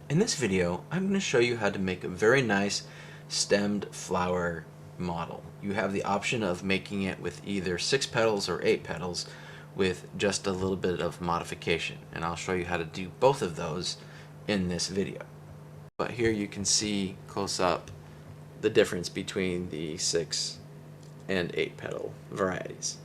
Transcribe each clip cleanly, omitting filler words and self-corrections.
In this video, I'm going to show you how to make a very nice stemmed flower model. You have the option of making it with either 6 petals or 8 petals with just a little bit of modification, and I'll show you how to do both of those in this video. But here you can see close up the difference between the 6 and 8 petal varieties.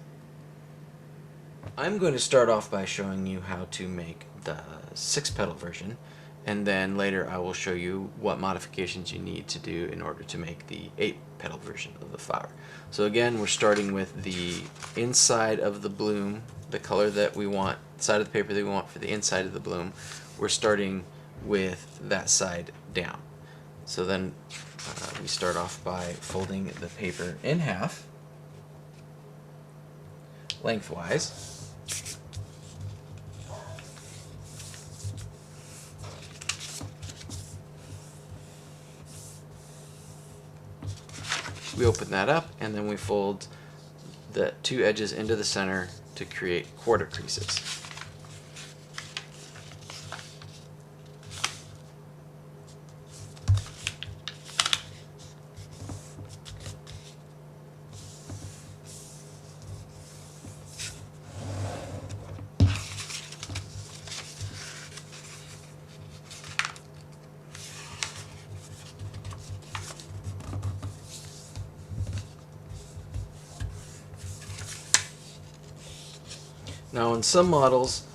I'm going to start off by showing you how to make the 6 petal version, and then later I will show you what modifications you need to do in order to make the 8 petal version of the flower. So again, we're starting with the inside of the bloom, the color that we want, the side of the paper that we want for the inside of the bloom. We're starting with that side down. So then we start off by folding the paper in half, lengthwise. We open that up, and then we fold the 2 edges into the center to create quarter creases. Now in some models,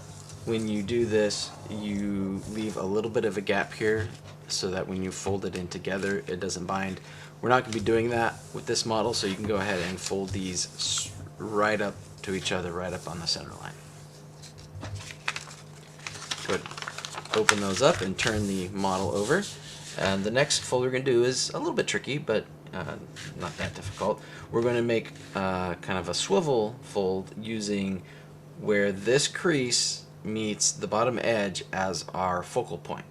when you do this, you leave a little bit of a gap here so that when you fold it in together, it doesn't bind. We're not going to be doing that with this model, so you can go ahead and fold these right up to each other, right up on the center line. Good. Open those up and turn the model over. And the next fold we're going to do is a little bit tricky, but not that difficult. We're going to make kind of a swivel fold using where this crease meets the bottom edge as our focal point.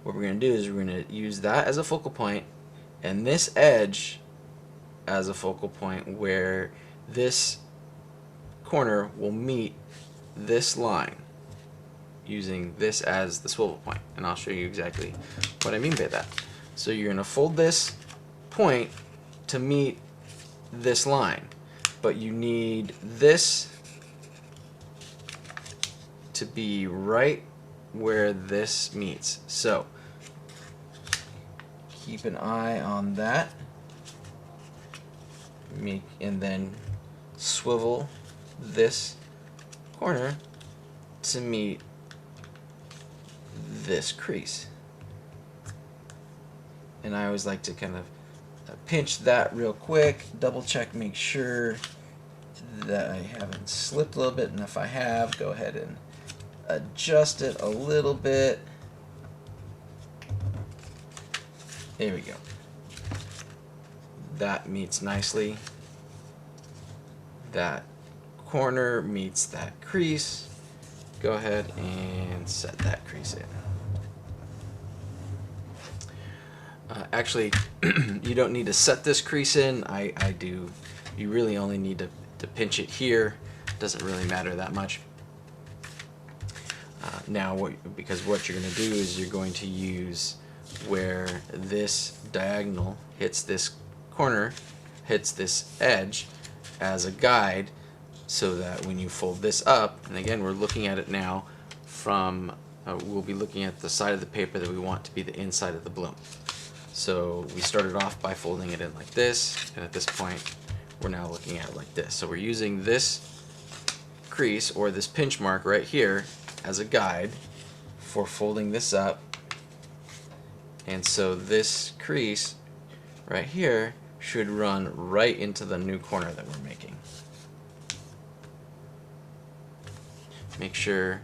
What we're going to do is we're going to use that as a focal point and this edge as a focal point where this corner will meet this line, using this as the swivel point. And I'll show you exactly what I mean by that. So you're going to fold this point to meet this line, but you need this to be right where this meets. So keep an eye on that, and then swivel this corner to meet this crease. And I always like to kind of pinch that real quick, double check, make sure that I haven't slipped a little bit, and if I have, go ahead and adjust it a little bit. There we go. That meets nicely. That corner meets that crease. Go ahead and set that crease in. Actually, you don't need to set this crease in. I do. You really only need to pinch it here. It doesn't really matter that much. Now, because what you're going to do is you're going to use where this diagonal hits this corner, hits this edge as a guide, so that when you fold this up, and again we're looking at it now from, we'll be looking at the side of the paper that we want to be the inside of the bloom. So we started off by folding it in like this, and at this point we're now looking at it like this. So we're using this crease or this pinch mark right here as a guide for folding this up, and so this crease right here should run right into the new corner that we're making. Make sure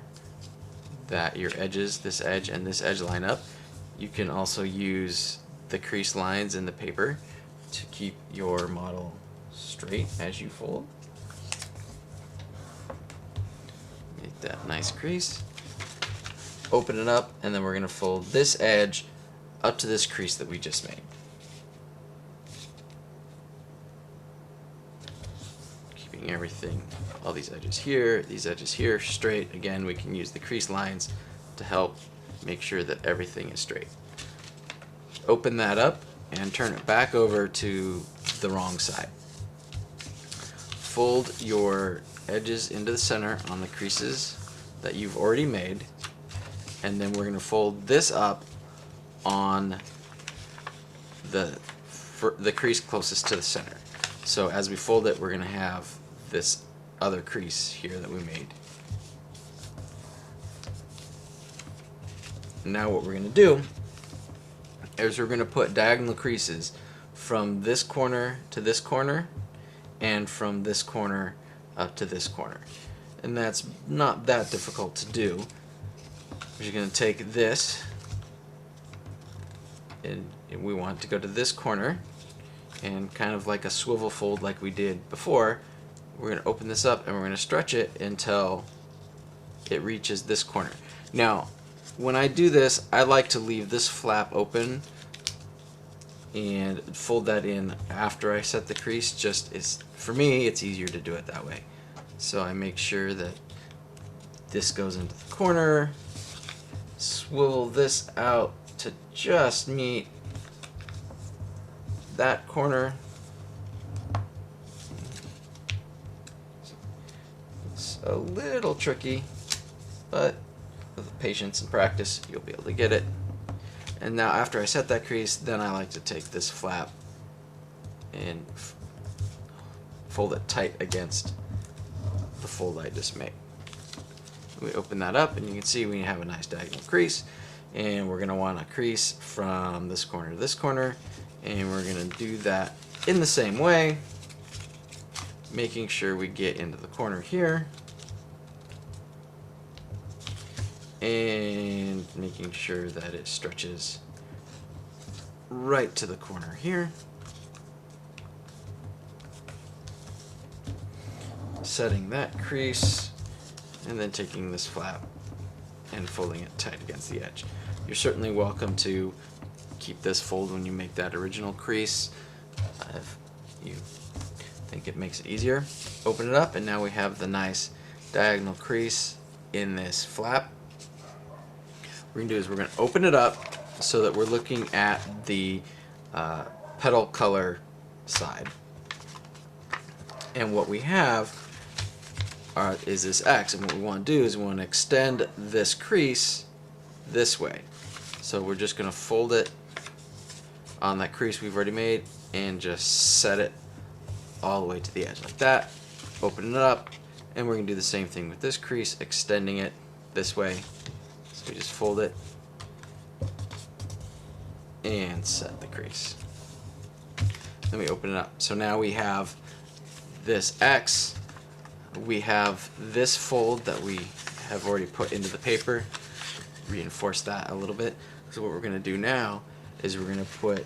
that your edges, this edge and this edge, line up. You can also use the crease lines in the paper to keep your model straight as you fold. Make that nice crease. Open it up, and then we're going to fold this edge up to this crease that we just made. Keeping everything, all these edges here straight. Again, we can use the crease lines to help make sure that everything is straight. Open that up and turn it back over to the wrong side. Fold your edges into the center on the creases that you've already made, and then we're going to fold this up on the crease closest to the center. So as we fold it, we're going to have this other crease here that we made. Now what we're going to do is we're going to put diagonal creases from this corner to this corner and from this corner up to this corner. And that's not that difficult to do. You're going to take this, and we want to go to this corner, and kind of like a swivel fold like we did before, we're going to open this up and we're going to stretch it until it reaches this corner. Now when I do this, I like to leave this flap open and fold that in after I set the crease. For me, it's easier to do it that way. So I make sure that this goes into the corner, swivel this out to just meet that corner. It's a little tricky, but with patience and practice, you'll be able to get it. And now after I set that crease, then I like to take this flap and fold it tight against the fold I just made. We open that up and you can see we have a nice diagonal crease, and we're going to want a crease from this corner to this corner, and we're going to do that in the same way, making sure we get into the corner here and making sure that it stretches right to the corner here. Setting that crease and then taking this flap and folding it tight against the edge. You're certainly welcome to keep this fold when you make that original crease if you think it makes it easier. Open it up and now we have the nice diagonal crease in this flap. What we're going to do is we're going to open it up so that we're looking at the petal color side. And what we have is this X, and what we want to do is we want to extend this crease this way. So we're just going to fold it on that crease we've already made and just set it all the way to the edge like that. Open it up, and we're going to do the same thing with this crease, extending it this way. So we just fold it and set the crease. Then we open it up. So now we have this X. We have this fold that we have already put into the paper. Reinforce that a little bit. So what we're going to do now is we're going to put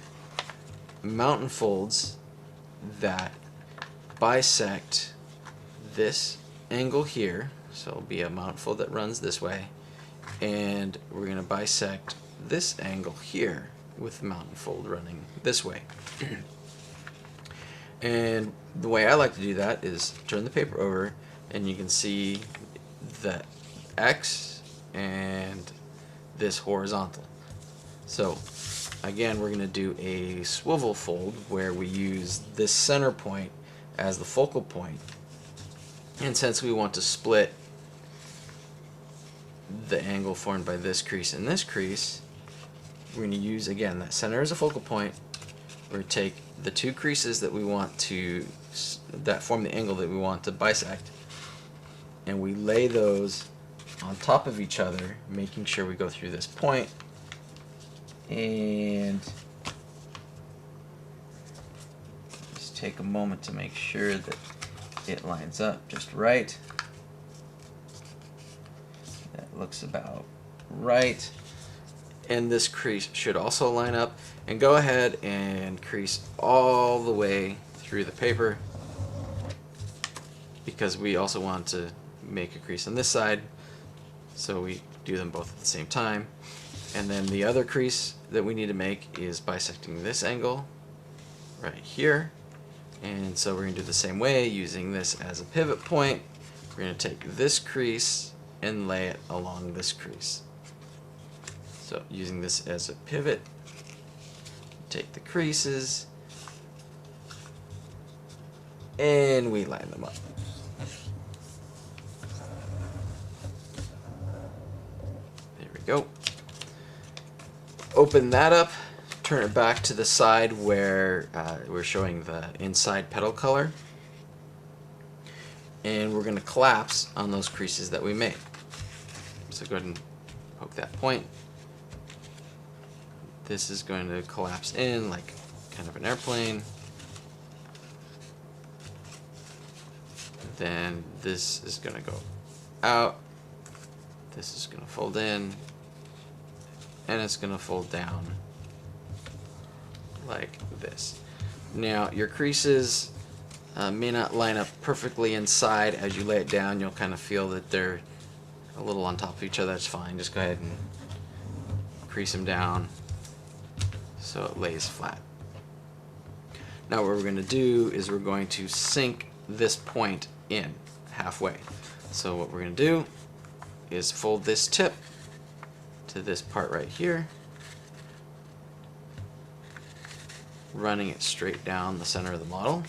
mountain folds that bisect this angle here. So it'll be a mountain fold that runs this way, and we're going to bisect this angle here with the mountain fold running this way. And the way I like to do that is turn the paper over, and you can see the X and this horizontal. So again, we're going to do a swivel fold where we use this center point as the focal point. And since we want to split the angle formed by this crease and this crease, we're going to use, again, that center as a focal point. We're going to take the two creases that we want to, that form the angle that we want to bisect, and we lay those on top of each other, making sure we go through this point, and just take a moment to make sure that it lines up just right. That looks about right. And this crease should also line up, and go ahead and crease all the way through the paper, because we also want to make a crease on this side, so we do them both at the same time. And then the other crease that we need to make is bisecting this angle right here, and so we're going to do the same way using this as a pivot point. We're going to take this crease and lay it along this crease. So using this as a pivot, take the creases and we line them up. There we go. Open that up, turn it back to the side where we're showing the inside petal color, and we're going to collapse on those creases that we made. So go ahead and poke that point. This is going to collapse in like kind of an airplane. Then this is going to go out. This is going to fold in. And it's going to fold down like this. Now your creases may not line up perfectly inside. As you lay it down, you'll kind of feel that they're a little on top of each other. That's fine. Just go ahead and crease them down so it lays flat. Now what we're going to do is we're going to sink this point in halfway. So what we're going to do is fold this tip to this part right here, running it straight down the center of the model.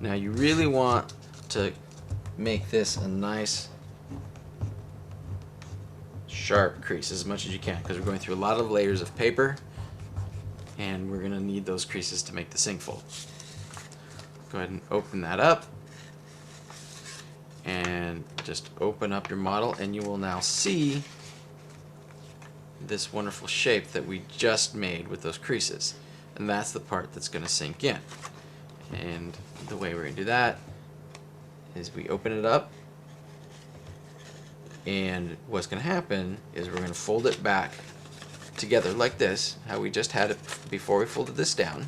Now you really want to make this a nice sharp crease as much as you can, because we're going through a lot of layers of paper and we're going to need those creases to make the sink fold. Go ahead and open that up and just open up your model, and you will now see this wonderful shape that we just made with those creases, and that's the part that's going to sink in. And the way we're going to do that is we open it up, and what's going to happen is we're going to fold it back together like this, how we just had it before we folded this down.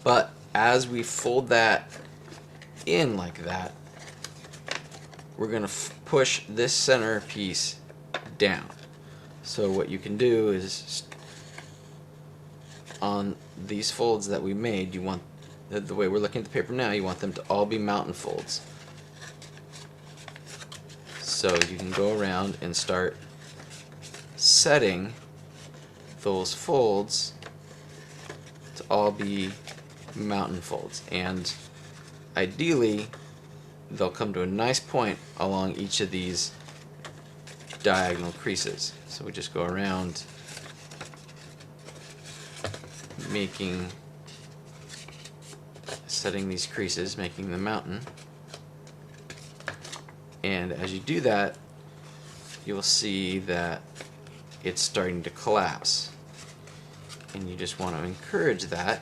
But as we fold that in like that, we're going to push this center piece down. So what you can do is, on these folds that we made, you want, the way we're looking at the paper now, you want them to all be mountain folds. So you can go around and start setting those folds to all be mountain folds, and ideally they'll come to a nice point along each of these diagonal creases. So we just go around setting these creases, making the mountain, and as you do that, you'll see that it's starting to collapse, and you just want to encourage that.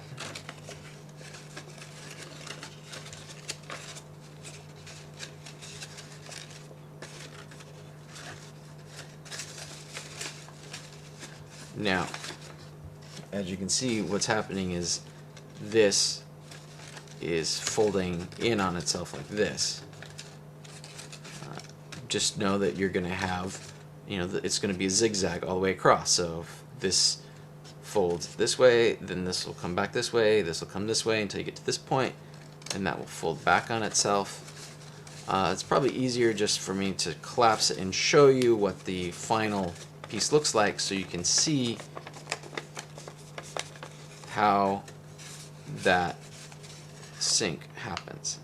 Now, as you can see, what's happening is this is folding in on itself like this. Just know that you're going to have, it's going to be a zigzag all the way across. So if this folds this way, then this will come back this way, this will come this way until you get to this point, and that will fold back on itself. It's probably easier just for me to collapse it and show you what the final piece looks like, so you can see how that sink happens.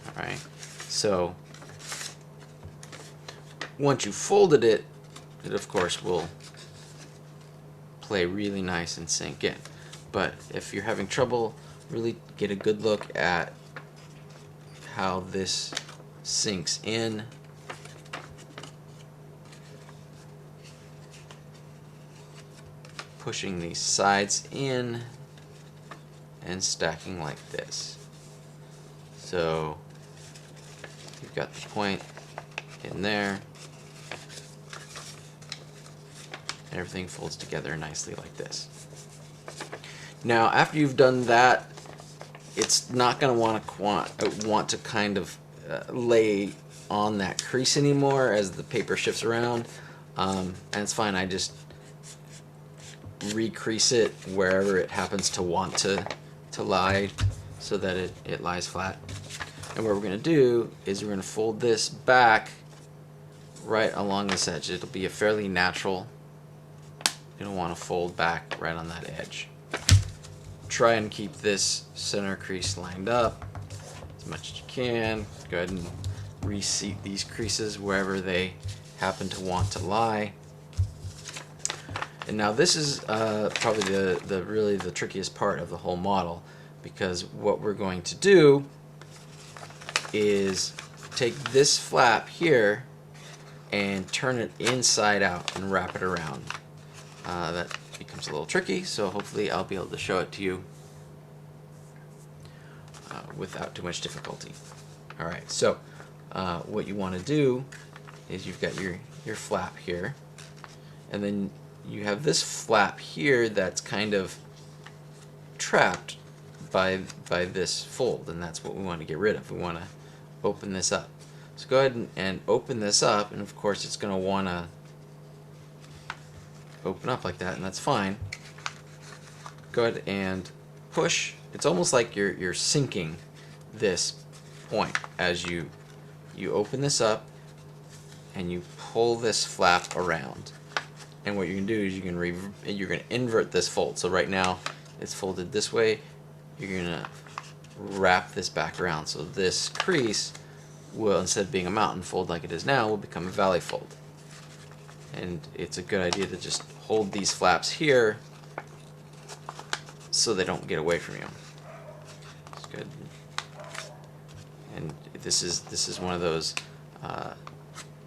Alright, so once you folded it, it of course will play really nice and sink in. But if you're having trouble, really get a good look at how this sinks in. Pushing these sides in and stacking like this. So you've got the point in there, and everything folds together nicely like this. Now after you've done that, it's not going to want to kind of lay on that crease anymore as the paper shifts around, and it's fine. I just recrease it wherever it happens to want to lie, so that it lies flat. And what we're going to do is we're going to fold this back right along this edge. It'll be a fairly natural it'll want to fold back right on that edge. Try and keep this center crease lined up as much as you can. Go ahead and reseat these creases wherever they happen to want to lie. And now this is probably really the trickiest part of the whole model, because what we're going to do is take this flap here and turn it inside out and wrap it around. That becomes a little tricky, so hopefully I'll be able to show it to you without too much difficulty. Alright, so what you want to do is you've got your flap here, and then you have this flap here that's kind of trapped by this fold, and that's what we want to get rid of. We want to open this up. So go ahead and open this up, and of course it's going to want to open up like that, and that's fine. Go ahead and push. It's almost like you're sinking this point as you open this up and you pull this flap around. And what you can do is you're going to invert this fold. So right now it's folded this way. You're going to wrap this back around. So this crease will, instead of being a mountain fold like it is now, will become a valley fold. And it's a good idea to just hold these flaps here so they don't get away from you. It's good. And this is one of those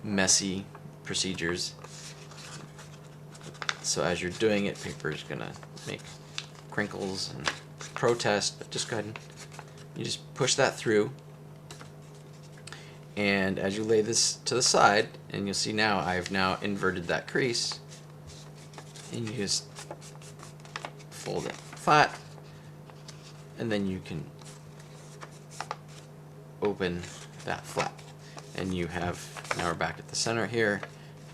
messy procedures. So as you're doing it, paper is gonna make crinkles and protest, but just go ahead and you just push that through. And as you lay this to the side, and you'll see now I've now inverted that crease, and you just fold it flat, and then you can open that flap, and you have, now we're back at the center here,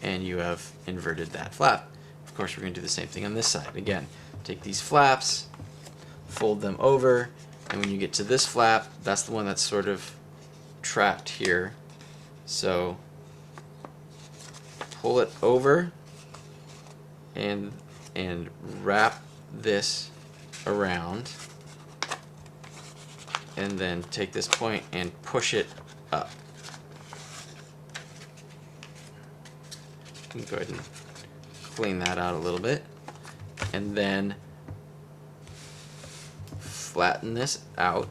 and you have inverted that flap. Of course, we're going to do the same thing on this side. Again, take these flaps, fold them over, and when you get to this flap, that's the one that's sort of trapped here. So pull it over and wrap this around, and then take this point and push it up. You can go ahead and clean that out a little bit, and then flatten this out.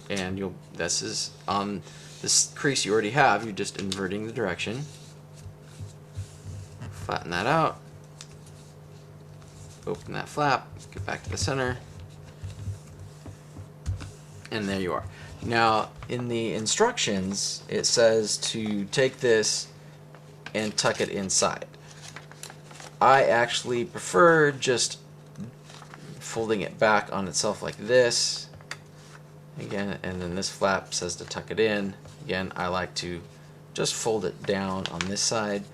And this is on this crease you already have, you're just inverting the direction. Flatten that out. Open that flap, get back to the center. And there you are. Now, in the instructions, it says to take this and tuck it inside. I actually prefer just folding it back on itself like this. Again, and then this flap says to tuck it in. Again, I like to just fold it down on this side.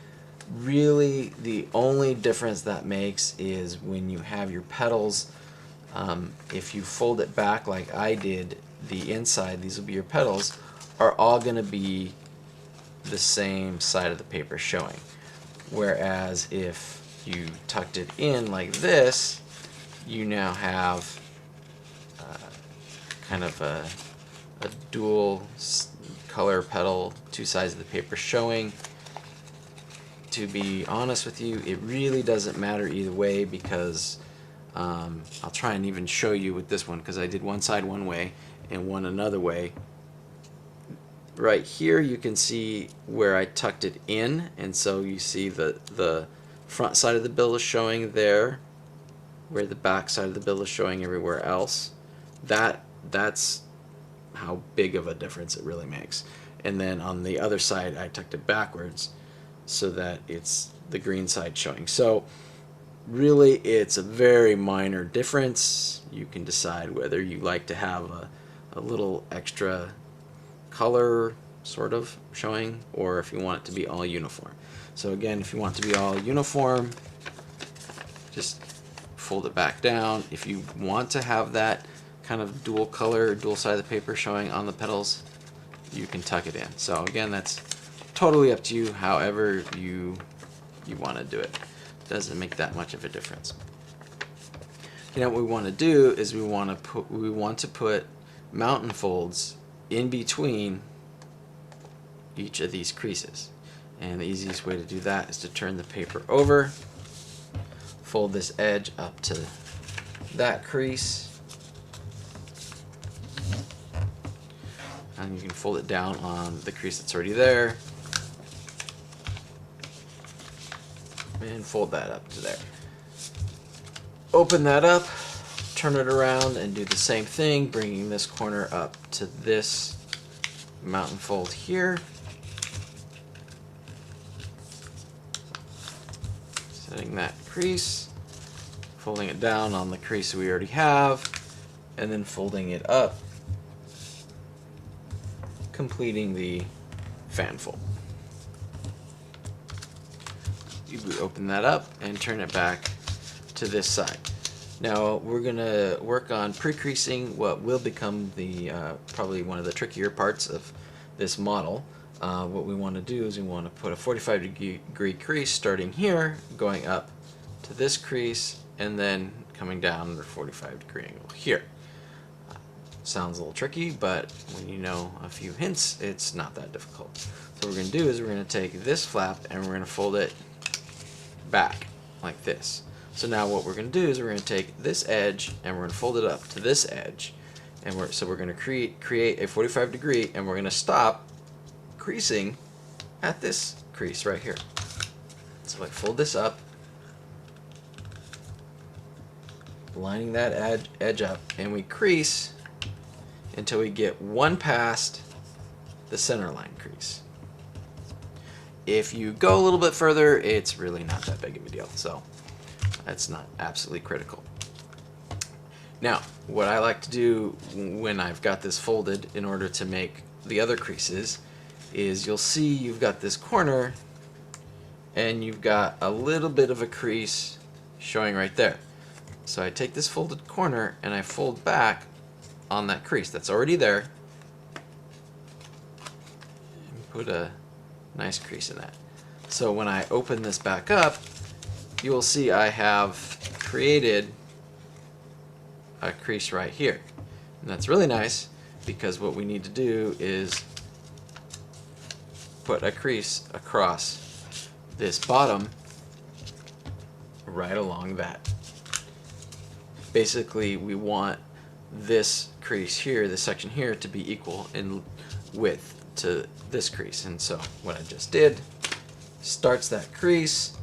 Really, the only difference that makes is when you have your petals. If you fold it back like I did, the inside, these will be your petals, are all going to be the same side of the paper showing. Whereas if you tucked it in like this, you now have kind of a dual color petal, two sides of the paper showing. To be honest with you, it really doesn't matter either way, because I'll try and even show you with this one, because I did one side one way and one another way. Right here you can see where I tucked it in, and so you see the front side of the bill is showing there, where the back side of the bill is showing everywhere else. That's how big of a difference it really makes. And then on the other side I tucked it backwards so that it's the green side showing. So really it's a very minor difference. You can decide whether you like to have a little extra color sort of showing, or if you want it to be all uniform. So again, if you want it to be all uniform, just fold it back down. If you want to have that kind of dual color, dual side of the paper showing on the petals, you can tuck it in. So again, that's totally up to you, however you you want to do it. Doesn't make that much of a difference. You know what we want to do is we want to put mountain folds in between each of these creases. And the easiest way to do that is to turn the paper over, fold this edge up to that crease, and you can fold it down on the crease that's already there, and fold that up to there. Open that up, turn it around, and do the same thing, bringing this corner up to this mountain fold here. Setting that crease, folding it down on the crease we already have, and then folding it up, completing the fan fold. You open that up and turn it back to this side. Now we're going to work on pre-creasing what will become the probably one of the trickier parts of this model. What we want to do is we want to put a 45-degree crease starting here, going up to this crease, and then coming down at a 45-degree angle here. Sounds a little tricky, but when you know a few hints, it's not that difficult. So what we're going to do is we're going to take this flap and we're going to fold it back like this. So now what we're going to do is we're going to take this edge and we're going to fold it up to this edge, and we're going to create a 45-degree, and we're going to stop creasing at this crease right here. So I fold this up, lining that edge up, and we crease until we get one past the center line crease. If you go a little bit further, it's really not that big of a deal, so that's not absolutely critical. Now, what I like to do when I've got this folded in order to make the other creases is you'll see you've got this corner and you've got a little bit of a crease showing right there. So I take this folded corner and I fold back on that crease that's already there and put a nice crease in that. So when I open this back up, you will see I have created a crease right here. And that's really nice because what we need to do is put a crease across this bottom right along that. Basically, we want this crease here, this section here, to be equal in width to this crease. And so what I just did starts that crease,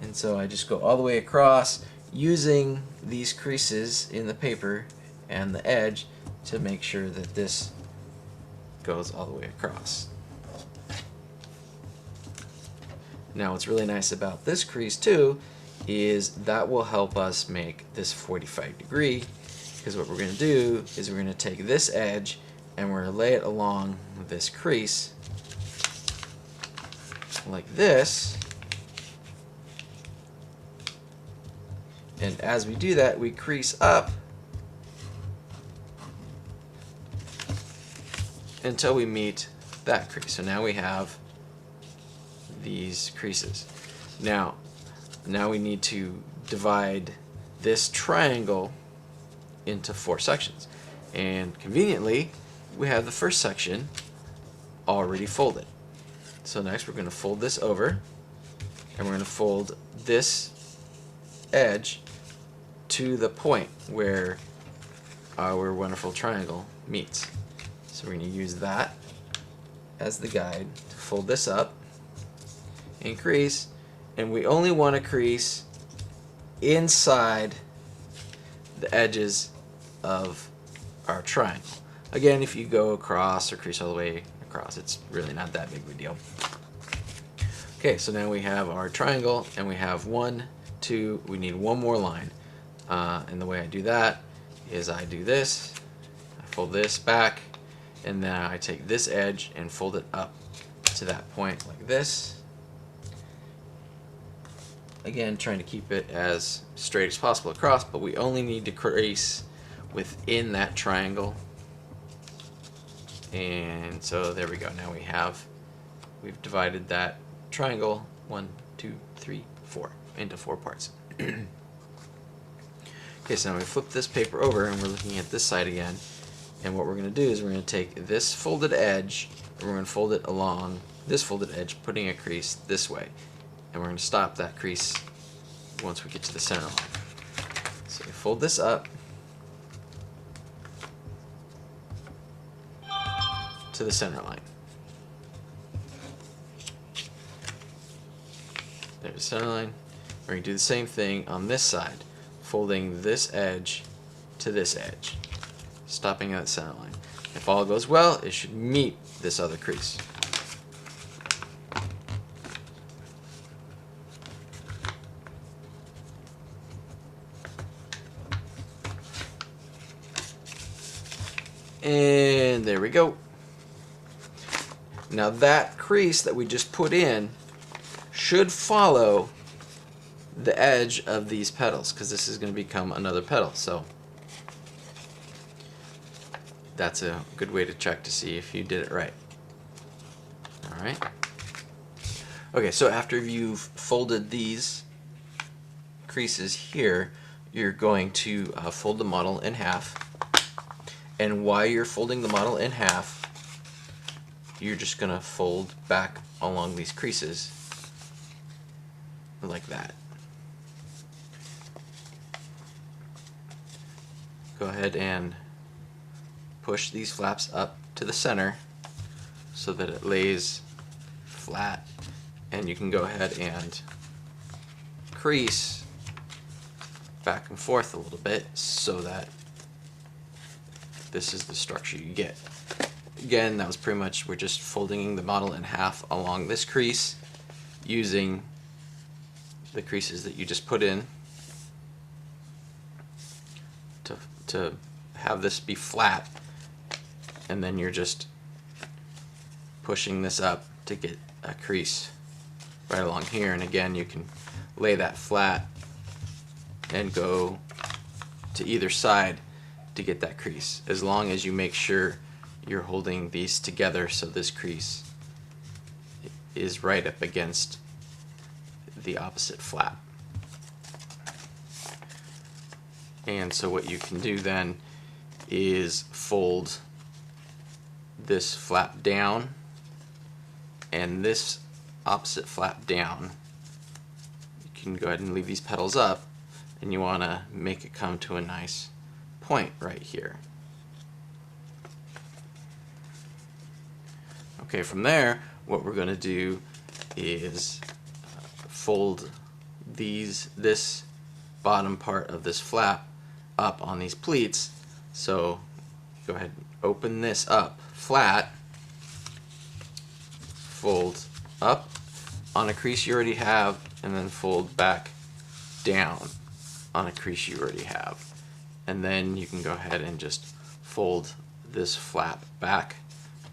and so I just go all the way across using these creases in the paper and the edge to make sure that this goes all the way across. Now what's really nice about this crease too is that will help us make this 45-degree, because what we're going to do is we're going to take this edge and we're going to lay it along this crease like this, and as we do that we crease up until we meet that crease. So now we have these creases. Now we need to divide this triangle into 4 sections, and conveniently we have the first section already folded. So next we're going to fold this over and we're going to fold this edge to the point where our wonderful triangle meets. So we're going to use that as the guide to fold this up and crease, and we only want to crease inside the edges of our triangle. Again, if you go across or crease all the way across, it's really not that big of a deal. Okay, so now we have our triangle and we have 1, 2, we need one more line. And the way I do that is I do this, I fold this back, and then I take this edge and fold it up to that point like this. Again, trying to keep it as straight as possible across, but we only need to crease within that triangle. And so there we go. Now we've divided that triangle 1, 2, 3, 4 into 4 parts. Okay, so now we flip this paper over and we're looking at this side again. And what we're going to do is we're going to take this folded edge and we're going to fold it along this folded edge, putting a crease this way. And we're going to stop that crease once we get to the center line. So we fold this up to the center line. There's the center line. We're going to do the same thing on this side, folding this edge to this edge, stopping at the center line. If all goes well, it should meet this other crease. And there we go. Now that crease that we just put in should follow the edge of these petals, because this is going to become another petal. So that's a good way to check to see if you did it right. Alright. Okay, so after you've folded these creases here, you're going to fold the model in half. And while you're folding the model in half, you're just going to fold back along these creases like that. Go ahead and push these flaps up to the center so that it lays flat, and you can go ahead and crease back and forth a little bit so that this is the structure you get. Again, that was pretty much, we're just folding the model in half along this crease using the creases that you just put in to have this be flat, and then you're just pushing this up to get a crease right along here. And again, you can lay that flat and go to either side to get that crease, as long as you make sure you're holding these together so this crease is right up against the opposite flap. And so what you can do then is fold this flap down and this opposite flap down. You can go ahead and leave these petals up, and you want to make it come to a nice point right here. Okay, from there, what we're going to do is fold this bottom part of this flap up on these pleats. So go ahead and open this up flat, fold up on a crease you already have, and then fold back down on a crease you already have. And then you can go ahead and just fold this flap back,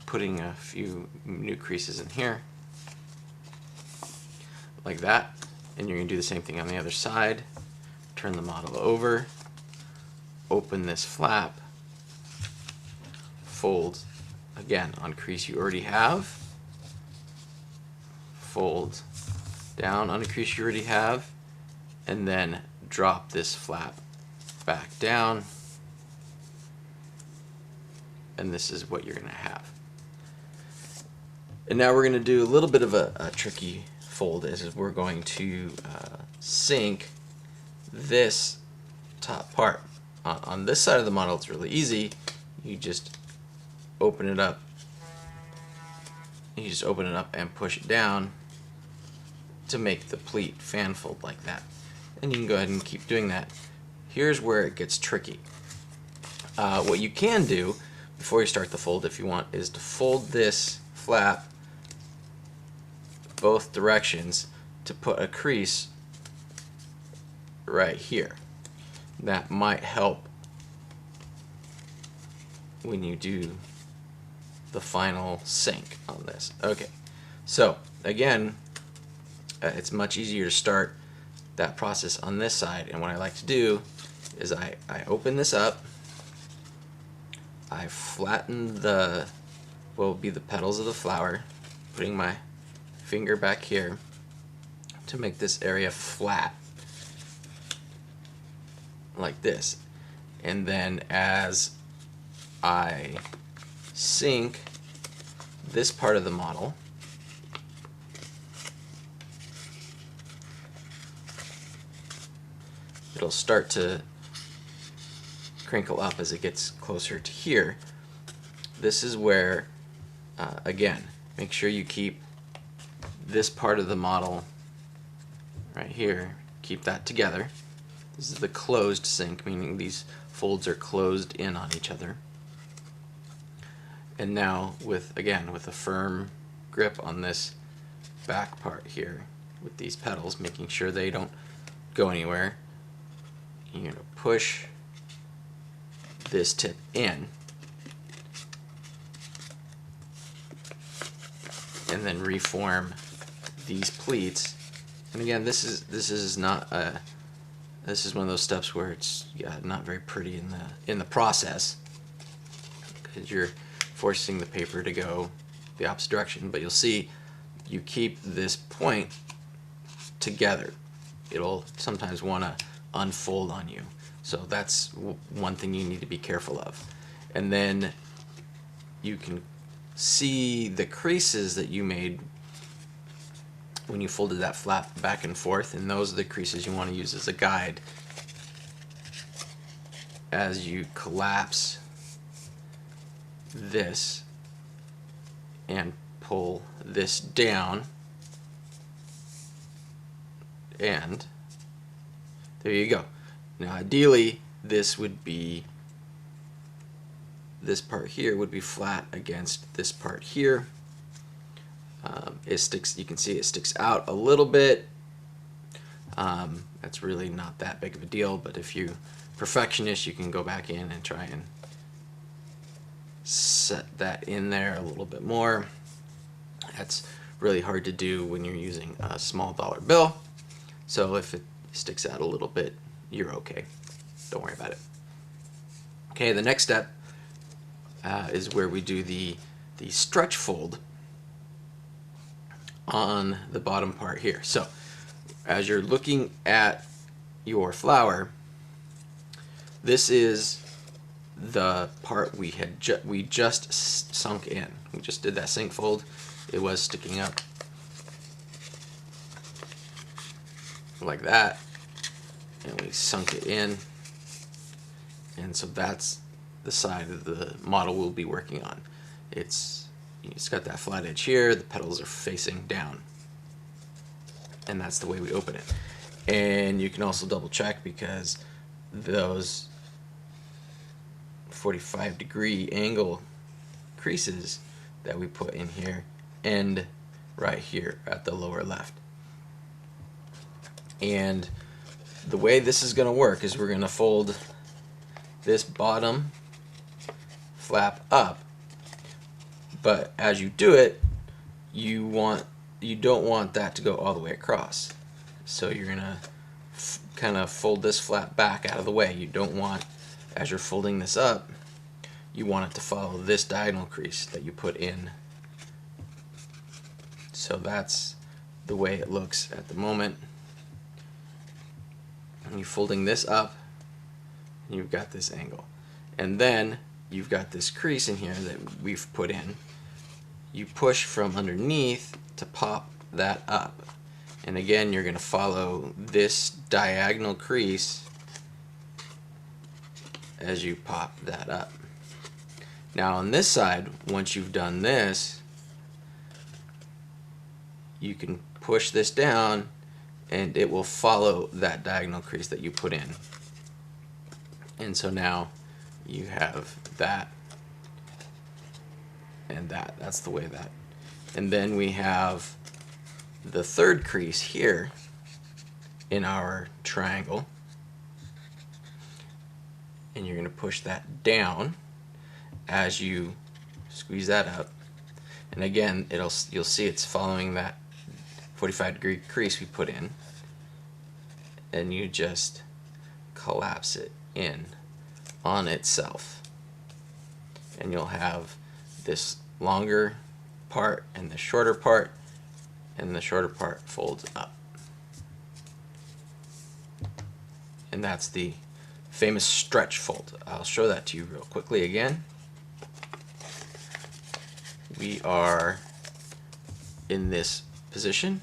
putting a few new creases in here like that. And you're going to do the same thing on the other side. Turn the model over, open this flap, fold again on crease you already have, fold down on a crease you already have, and then drop this flap back down, and this is what you're going to have. And now we're going to do a little bit of a tricky fold, is we're going to sink this top part. On this side of the model, it's really easy. You just open it up. You just open it up and push it down to make the pleat fan fold like that. And you can go ahead and keep doing that. Here's where it gets tricky. What you can do before you start the fold, if you want, is to fold this flap both directions to put a crease right here. That might help when you do the final sink on this. Okay, so again, it's much easier to start that process on this side, and what I like to do is I open this up, I flatten the, what will be the petals of the flower, putting my finger back here, to make this area flat like this. And then as I sink this part of the model, it'll start to crinkle up as it gets closer to here. This is where, again, make sure you keep this part of the model right here, keep that together. This is the closed sink, meaning these folds are closed in on each other. And now with, again, with a firm grip on this back part here with these petals, making sure they don't go anywhere, you're going to push this tip in and then reform these pleats. And again, this is not a, this is one of those steps where it's not very pretty in the process, because you're forcing the paper to go the opposite direction. But you'll see you keep this point together. It'll sometimes want to unfold on you, so that's one thing you need to be careful of. And then you can see the creases that you made when you folded that flap back and forth, and those are the creases you want to use as a guide as you collapse this and pull this down, and there you go. Now ideally this would be, this part here would be flat against this part here. It sticks, you can see it sticks out a little bit. That's really not that big of a deal, but if you perfectionist, you can go back in and try and set that in there a little bit more. That's really hard to do when you're using a small dollar bill, so if it sticks out a little bit, you're okay. Don't worry about it. Okay, the next step is where we do the stretch fold on the bottom part here. So as you're looking at your flower, this is the part we had we just sunk in. We just did that sink fold. It was sticking up like that, and we sunk it in, and so that's the side of the model we'll be working on. It's got that flat edge here, the petals are facing down, and that's the way we open it. And you can also double check, because those 45-degree angle creases that we put in here end right here at the lower left. And the way this is going to work is we're going to fold this bottom flap up, but as you do it, you don't want that to go all the way across. So you're going to kind of fold this flap back out of the way. You don't want, as you're folding this up, you want it to follow this diagonal crease that you put in. So that's the way it looks at the moment. And you're folding this up, and you've got this angle. And then you've got this crease in here that we've put in. You push from underneath to pop that up. And again, you're going to follow this diagonal crease as you pop that up. Now on this side, once you've done this, you can push this down and it will follow that diagonal crease that you put in. And so now you have that and that. That's the way that. And then we have the third crease here in our triangle, and you're going to push that down as you squeeze that up. And again, you'll see it's following that 45-degree crease we put in, and you just collapse it in on itself, and you'll have this longer part and the shorter part, and the shorter part folds up. and that's the famous stretch fold. I'll show that to you real quickly again. We are in this position.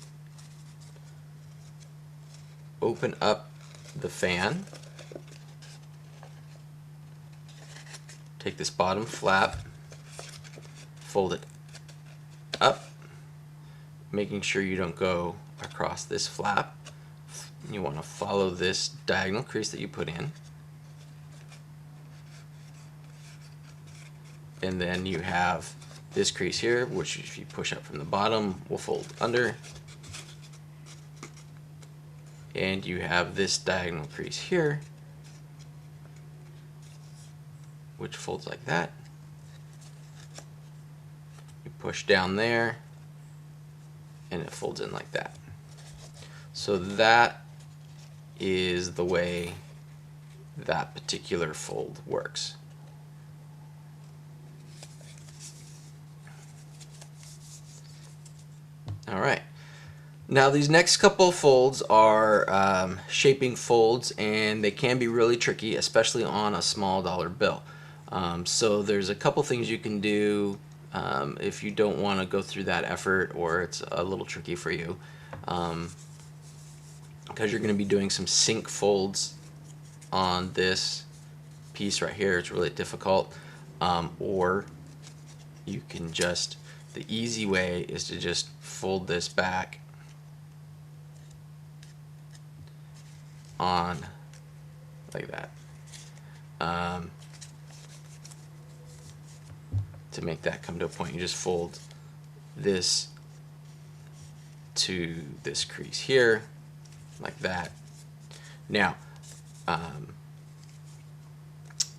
Open up the fan. Take this bottom flap, fold it up, making sure you don't go across this flap. You want to follow this diagonal crease that you put in. And then you have this crease here, which if you push up from the bottom will fold under. And you have this diagonal crease here, which folds like that. You push down there, and it folds in like that. So that is the way that particular fold works. All right. Now these next couple of folds are shaping folds, and they can be really tricky, especially on a small dollar bill. So there's a couple things you can do if you don't want to go through that effort, or it's a little tricky for you, because you're going to be doing some sink folds on this piece right here. It's really difficult. Or you can just, the easy way is to just fold this back on like that, to make that come to a point. You just fold this to this crease here like that. Now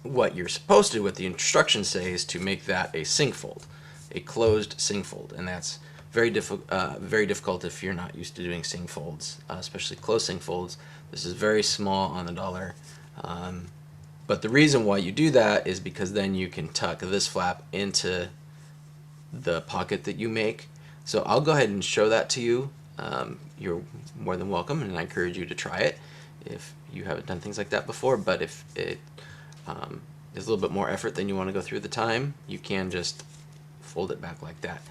what you're supposed to do, what the instructions say, is to make that a sink fold, a closed sink fold, and that's very difficult if you're not used to doing sink folds, especially closed sink folds. This is very small on the dollar, but the reason why you do that is because then you can tuck this flap into the pocket that you make. So I'll go ahead and show that to you. You're more than welcome, and I encourage you to try it if you haven't done things like that before. But if it is a little bit more effort than you want to go through the time, you can just fold it back like that.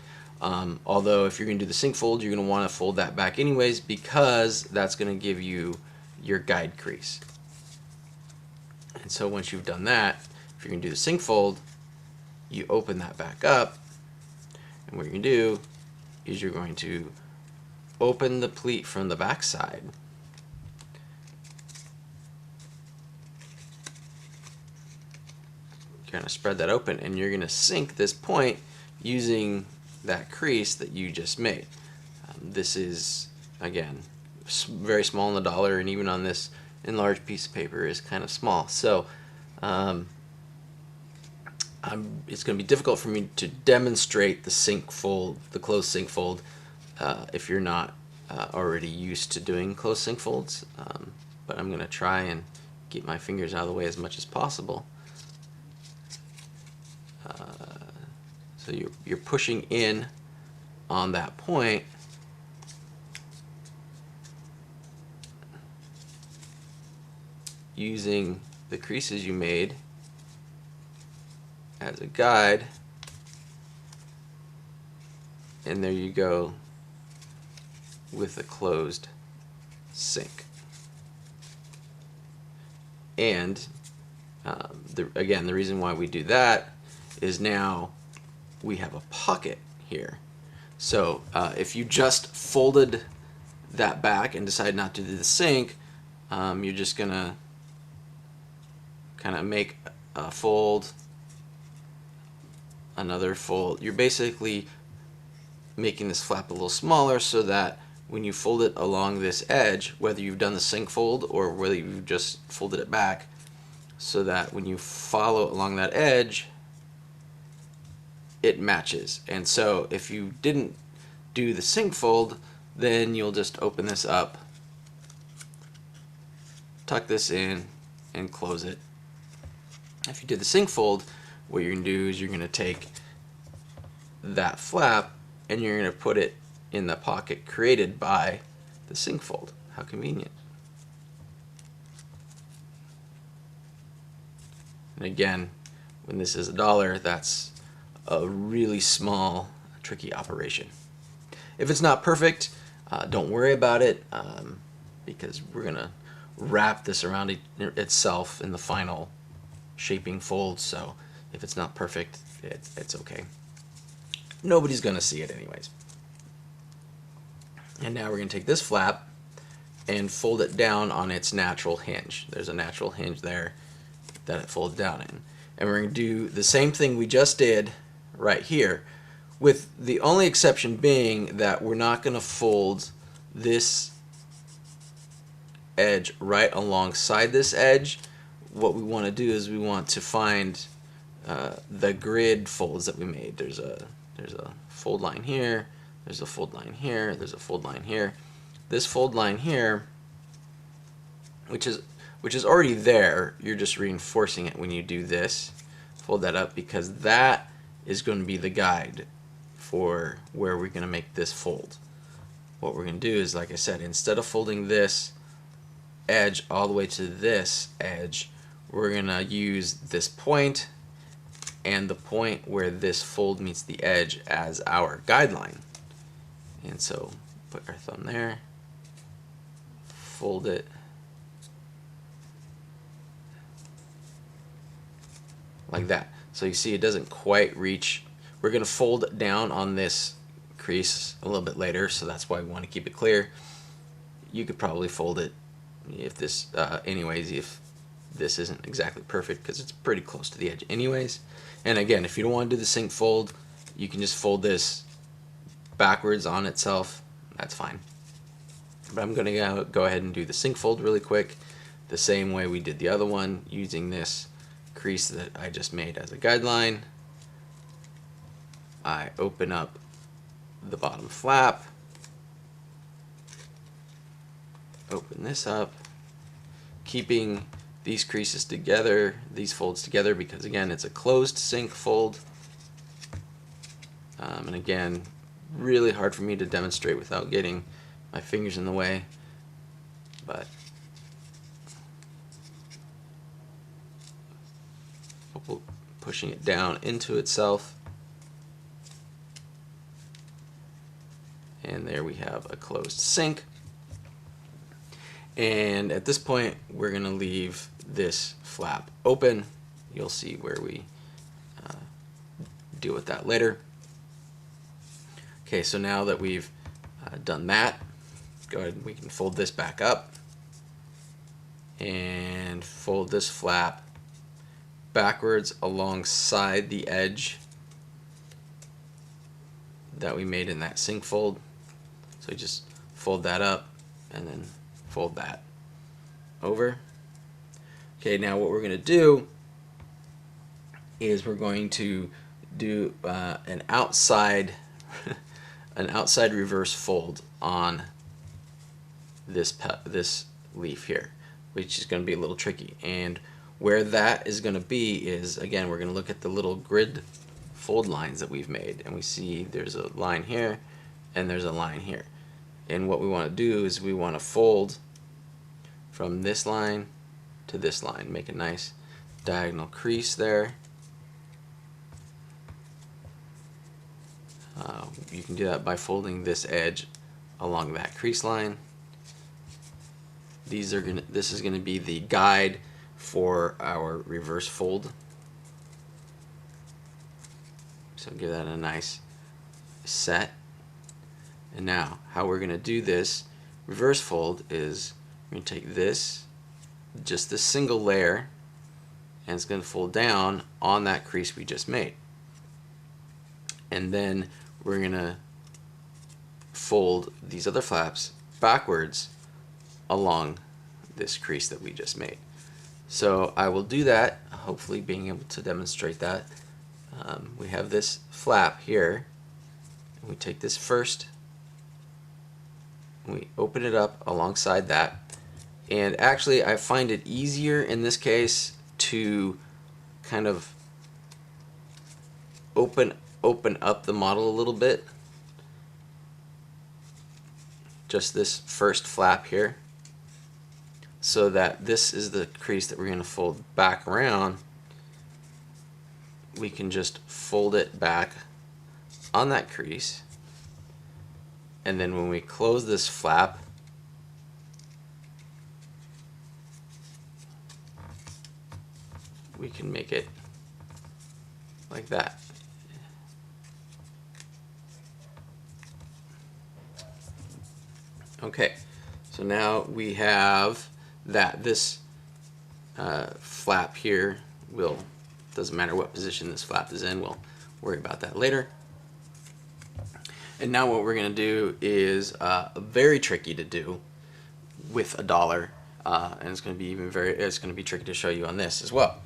Although if you're going to do the sink fold, you're going to want to fold that back anyways, because that's going to give you your guide crease. And so once you've done that, if you're going to do the sink fold, you open that back up, and what you're going to do is you're going to open the pleat from the back side, kind of spread that open, and you're going to sink this point using that crease that you just made. This is, again, very small on the dollar, and even on this enlarged piece of paper is kind of small. So it's going to be difficult for me to demonstrate the sink fold, the closed sink fold, if you're not already used to doing closed sink folds. But I'm going to try and keep my fingers out of the way as much as possible. So you're pushing in on that point, using the creases you made as a guide, and there you go with a closed sink. And again, the reason why we do that is now we have a pocket here. So if you just folded that back and decide not to do the sink, you're just gonna kind of make a fold, another fold. You're basically making this flap a little smaller so that when you fold it along this edge, whether you've done the sink fold or whether you've just folded it back, so that when you follow along that edge, it matches. And so if you didn't do the sink fold, then you'll just open this up, tuck this in, and close it. If you did the sink fold, what you're going to do is you're going to take that flap and you're going to put it in the pocket created by the sink fold. How convenient. And again, when this is $1, that's a really small, tricky operation. If it's not perfect, don't worry about it, because we're going to wrap this around itself in the final shaping fold, so if it's not perfect, it's okay. Nobody's going to see it anyways. And now we're going to take this flap and fold it down on its natural hinge. There's a natural hinge there that it folds down in. And we're going to do the same thing we just did right here, with the only exception being that we're not going to fold this edge right alongside this edge. What we want to do is we want to find the grid folds that we made. There's a fold line here, there's a fold line here, there's a fold line here. This fold line here, which is already there, you're just reinforcing it when you do this. Fold that up, because that is going to be the guide for where we're going to make this fold. What we're going to do is, like I said, instead of folding this edge all the way to this edge, we're going to use this point and the point where this fold meets the edge as our guideline. And so put our thumb there, fold it like that. So you see it doesn't quite reach. We're going to fold down on this crease a little bit later, so that's why we want to keep it clear. You could probably fold it if this anyways, if this isn't exactly perfect, because it's pretty close to the edge anyways. And again, if you don't want to do the sink fold, you can just fold this backwards on itself. That's fine. But I'm going to go ahead and do the sink fold really quick, the same way we did the other one, using this crease that I just made as a guideline. I open up the bottom flap, open this up, keeping these creases together, these folds together, because again, it's a closed sink fold. And again, really hard for me to demonstrate without getting my fingers in the way, but pushing it down into itself. And there we have a closed sink. And at this point, we're going to leave this flap open. You'll see where we deal with that later. Okay, so now that we've done that, go ahead and we can fold this back up and fold this flap backwards alongside the edge that we made in that sink fold. So you just fold that up and then fold that over. Okay, now what we're going to do is we're going to do an outside an outside reverse fold on this leaf here, which is going to be a little tricky. And where that is going to be is, again, we're going to look at the little grid fold lines that we've made, and we see there's a line here and there's a line here. And what we want to do is we want to fold from this line to this line, make a nice diagonal crease there. You can do that by folding this edge along that crease line. This is going to be the guide for our reverse fold. So give that a nice set. And now, how we're going to do this reverse fold is we're going to take this, just this single layer, and it's going to fold down on that crease we just made. And then we're going to fold these other flaps backwards along this crease that we just made. So I will do that, hopefully being able to demonstrate that. We have this flap here, and we take this first, and we open it up alongside that. And actually I find it easier in this case to kind of open up the model a little bit. Just this first flap here, so that this is the crease that we're going to fold back around, we can just fold it back on that crease, and then when we close this flap, we can make it like that. Okay, so now we have that. This flap here doesn't matter what position this flap is in, we'll worry about that later. And now what we're going to do is very tricky to do with a dollar, and it's going to be it's going to be tricky to show you on this as well.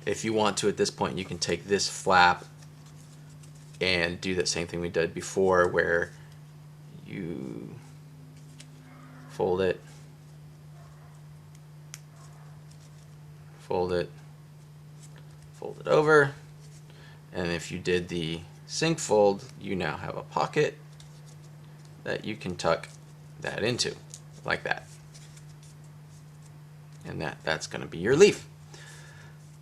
If you want to, at this point, you can take this flap and do the same thing we did before, where you fold it, fold it over, and if you did the sink fold, you now have a pocket that you can tuck that into, like that. And that's going to be your leaf.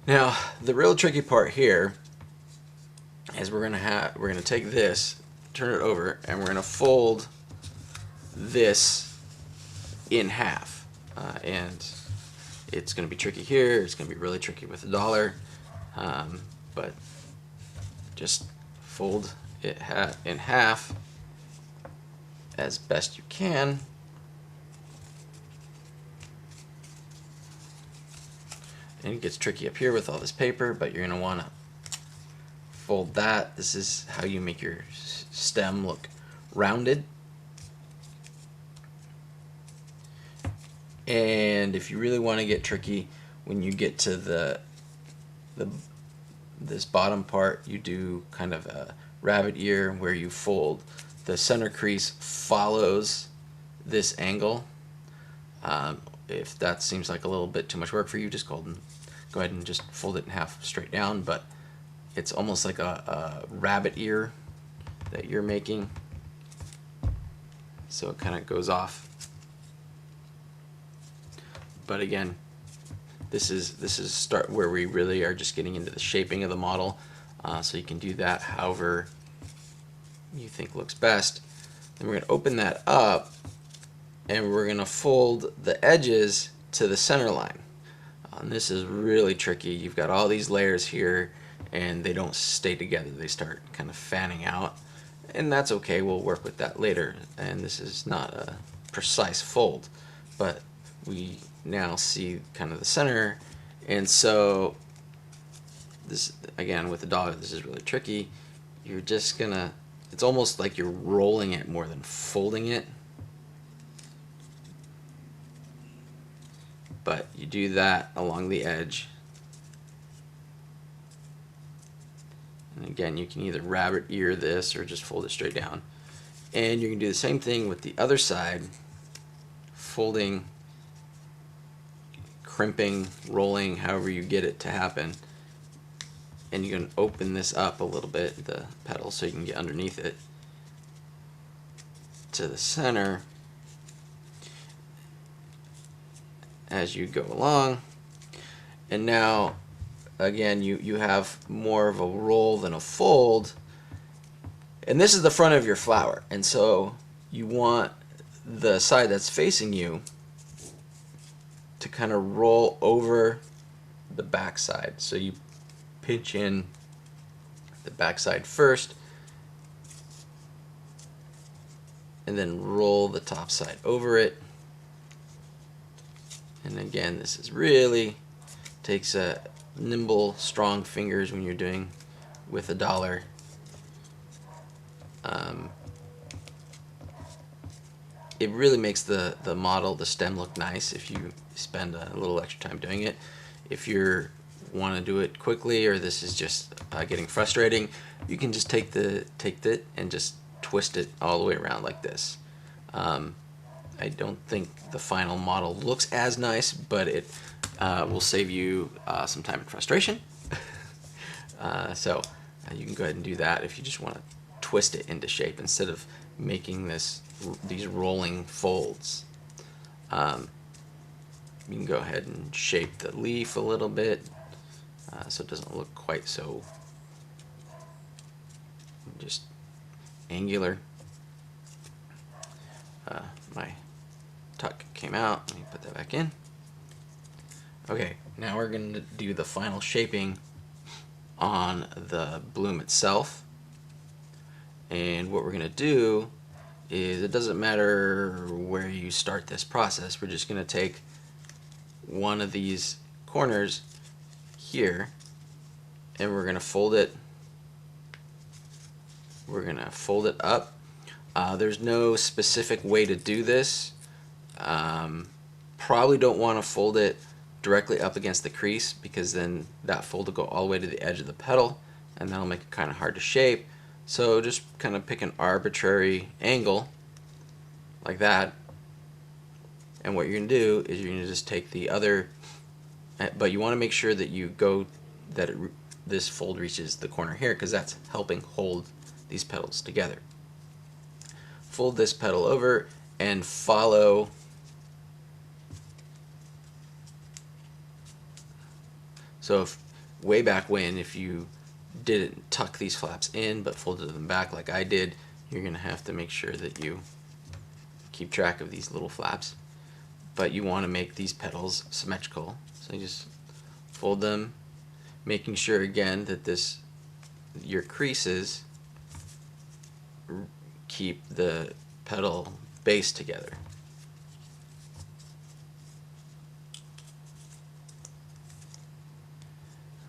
Now, the real tricky part here is we're going to take this, turn it over, and we're going to fold this in half. And it's going to be tricky here. It's going to be really tricky with a dollar. But just fold it in half as best you can. And it gets tricky up here with all this paper, but you're going to want to fold that. This is how you make your stem look rounded. And if you really want to get tricky, when you get to this bottom part, you do kind of a rabbit ear where you fold. The center crease follows this angle. If that seems like a little bit too much work for you, just go ahead and just fold it in half straight down, but it's almost like a rabbit ear that you're making, so it kind of goes off. But again, this is start where we really are just getting into the shaping of the model, so you can do that however you think looks best. Then we're going to open that up, and we're going to fold the edges to the center line. And this is really tricky. You've got all these layers here, and they don't stay together. They start kind of fanning out, and that's okay. We'll work with that later. And this is not a precise fold, but we now see kind of the center. And so this, again, with the dollar, this is really tricky. You're just gonna, it's almost like you're rolling it more than folding it. But you do that along the edge. And again, you can either rabbit ear this or just fold it straight down. And you can do the same thing with the other side, folding, crimping, rolling, however you get it to happen. And you can open this up a little bit, the petal, so you can get underneath it to the center as you go along. And now again, you have more of a roll than a fold, and this is the front of your flower, and so you want the side that's facing you to kind of roll over the back side. So you pinch in the back side first, and then roll the top side over it. And again, this is really takes a nimble, strong fingers when you're doing with a dollar. It really makes the model, the stem, look nice if you spend a little extra time doing it. If you want to do it quickly, or this is just getting frustrating, you can just take it and just twist it all the way around like this. I don't think the final model looks as nice, but it will save you some time and frustration. So you can go ahead and do that if you just want to twist it into shape instead of making these rolling folds. You can go ahead and shape the leaf a little bit, so it doesn't look quite so just angular. My tuck came out. Let me put that back in. Okay, now we're going to do the final shaping on the bloom itself. And what we're going to do is, it doesn't matter where you start this process, we're just going to take one of these corners here and we're going to fold it. We're going to fold it up. There's no specific way to do this. Probably don't want to fold it directly up against the crease, because then that fold will go all the way to the edge of the petal and that'll make it kind of hard to shape. So just kind of pick an arbitrary angle like that, and what you're going to do is you're going to just take the other, but you want to make sure that you go that this fold reaches the corner here, because that's helping hold these petals together. Fold this petal over and follow so way back when, if you didn't tuck these flaps in but folded them back like I did, you're going to have to make sure that you keep track of these little flaps. But you want to make these petals symmetrical, so you just fold them, making sure again that your creases keep the petal base together.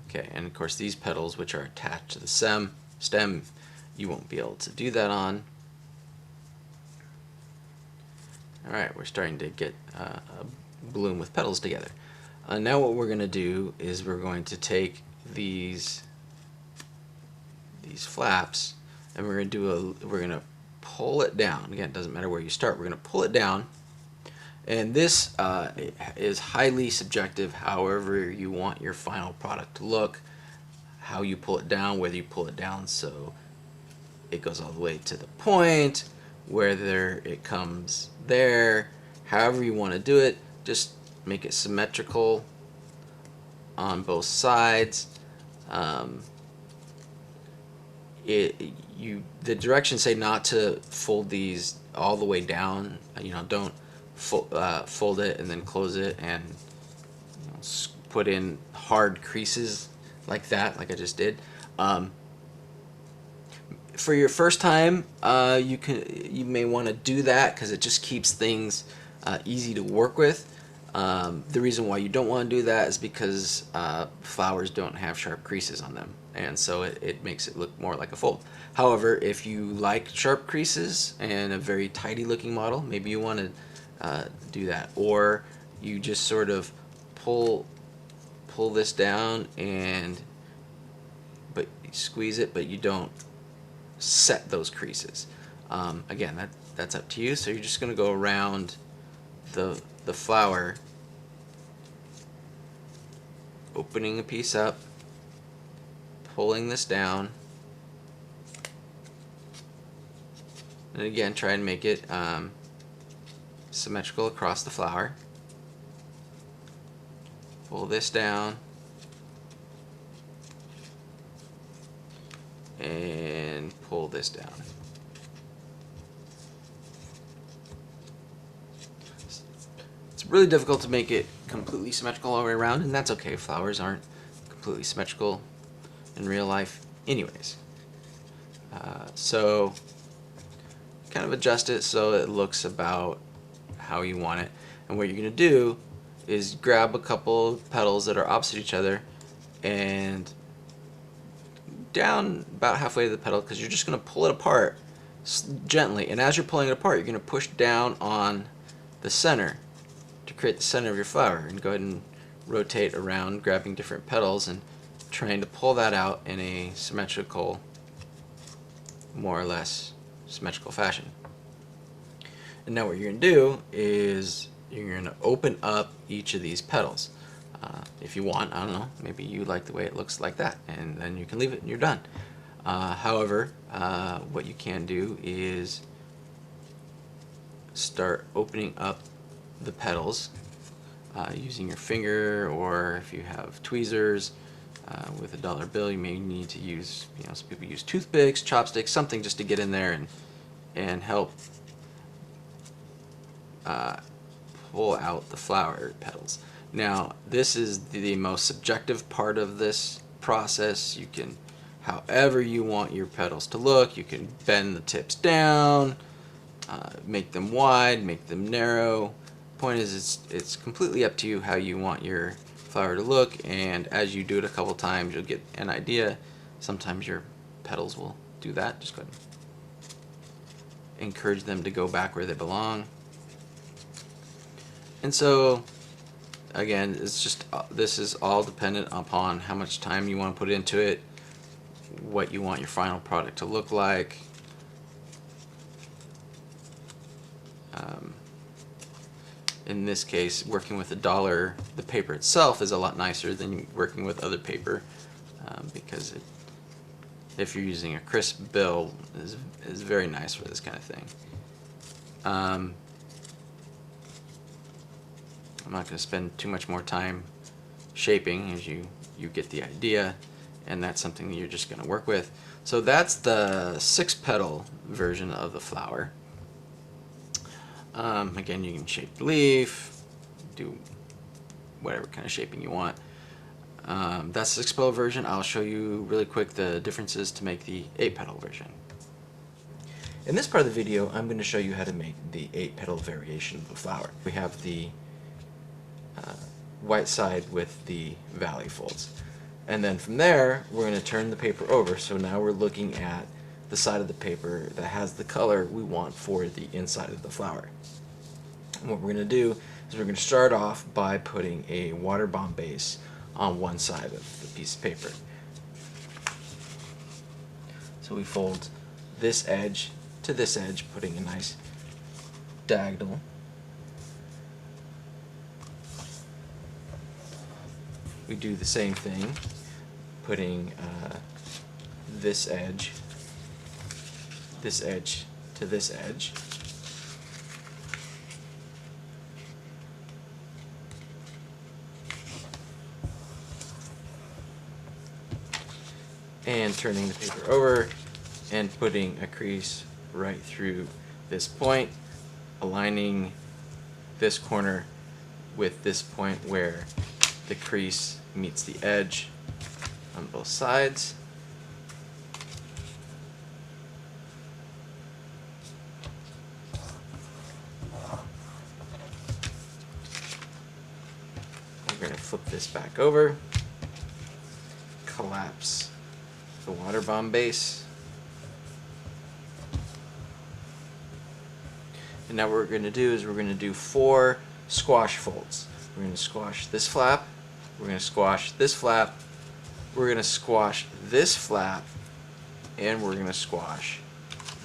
Okay, and of course these petals, which are attached to the stem, you won't be able to do that on. Alright, we're starting to get a bloom with petals together. Now what we're going to do is we're going to take these flaps and we're going to pull it down. Again, it doesn't matter where you start, we're going to pull it down. And this is highly subjective, however you want your final product to look, how you pull it down, whether you pull it down so it goes all the way to the point, whether it comes there, however you want to do it, just make it symmetrical on both sides. The directions say not to fold these all the way down. Don't fold it and then close it and put in hard creases like that, like I just did. For your first time, you may want to do that because it just keeps things easy to work with. The reason why you don't want to do that is because flowers don't have sharp creases on them, and so it makes it look more like a fold. However, if you like sharp creases and a very tidy looking model, maybe you want to do that, or you just sort of pull this down but you squeeze it, but you don't set those creases. Again, that's up to you. So you're just going to go around the flower, opening a piece up, pulling this down, and again try and make it symmetrical across the flower. Pull this down and pull this down. It's really difficult to make it completely symmetrical all the way around, and that's okay. Flowers aren't completely symmetrical in real life anyways. So kind of adjust it so it looks about how you want it. And what you're going to do is grab a couple petals that are opposite each other and down about halfway to the petal, because you're just going to pull it apart gently. And as you're pulling it apart, you're going to push down on the center to create the center of your flower, and go ahead and rotate around, grabbing different petals and trying to pull that out in a symmetrical, more or less symmetrical fashion. And now what you're going to do is you're going to open up each of these petals. If you want, I don't know, maybe you like the way it looks like that, and then you can leave it and you're done. However, what you can do is start opening up the petals using your finger, or if you have tweezers, With a dollar bill, you may need to use, some people use toothpicks, chopsticks, something just to get in there and help pull out the flower petals. Now, this is the most subjective part of this process. You can, however you want your petals to look, you can bend the tips down, make them wide, make them narrow. Point is, it's completely up to you how you want your flower to look, and as you do it a couple times, you'll get an idea. Sometimes your petals will do that. Just go ahead and encourage them to go back where they belong. And so, again, it's just, this is all dependent upon how much time you want to put into it, what you want your final product to look like. In this case, working with $1, the paper itself is a lot nicer than working with other paper, because if you're using a crisp bill, is very nice for this kind of thing. I'm not going to spend too much more time shaping, as you get the idea, and that's something that you're just going to work with. So that's the 6-petal version of the flower. Again, you can shape the leaf, do whatever kind of shaping you want. That's the 6-petal version. I'll show you really quick the differences to make the 8-petal version. In this part of the video, I'm going to show you how to make the 8-petal variation of the flower. We have the white side with the valley folds. And then from there, we're going to turn the paper over. So now we're looking at the side of the paper that has the color we want for the inside of the flower. And what we're going to do is we're going to start off by putting a water bomb base on one side of the piece of paper. So we fold this edge to this edge, putting a nice diagonal. We do the same thing, putting this edge to this edge. And turning the paper over and putting a crease right through this point, aligning this corner with this point where the crease meets the edge on both sides. We're going to flip this back over, collapse the water bomb base, and now what we're going to do is we're going to do 4 squash folds. We're going to squash this flap, we're going to squash this flap, we're going to squash this flap, and we're going to squash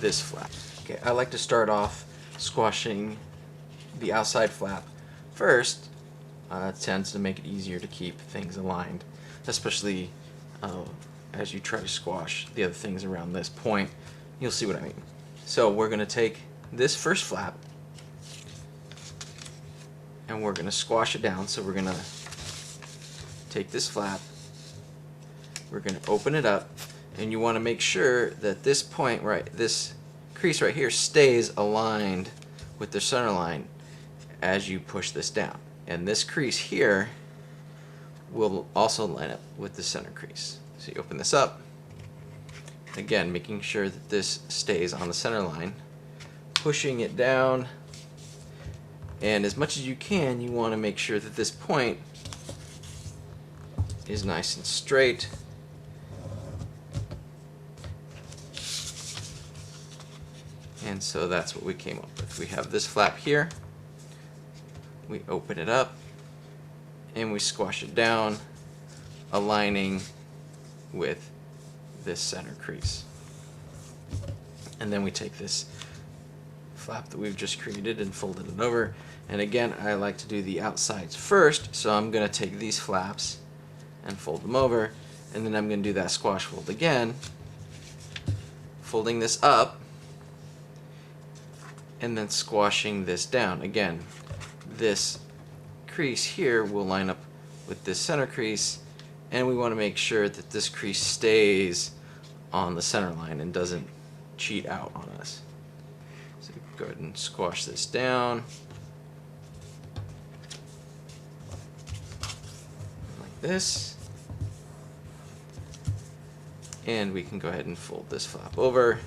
this flap. Okay, I like to start off squashing the outside flap first. It tends to make it easier to keep things aligned, especially as you try to squash the other things around this point. You'll see what I mean. So we're going to take this first flap and we're going to squash it down. So we're going to take this flap, we're going to open it up, and you want to make sure that this point, right, this crease right here, stays aligned with the center line as you push this down. And this crease here will also line up with the center crease. So you open this up, again making sure that this stays on the center line, pushing it down, and as much as you can, you want to make sure that this point is nice and straight. And so that's what we came up with. We have this flap here, we open it up, and we squash it down, aligning with this center crease. And then we take this flap that we've just created and folded it over. And again, I like to do the outsides first, so I'm going to take these flaps and fold them over, and then I'm going to do that squash fold again, folding this up, and then squashing this down. Again, this crease here will line up with this center crease, and we want to make sure that this crease stays on the center line and doesn't cheat out on us. So go ahead and squash this down like this, and we can go ahead and fold this flap over.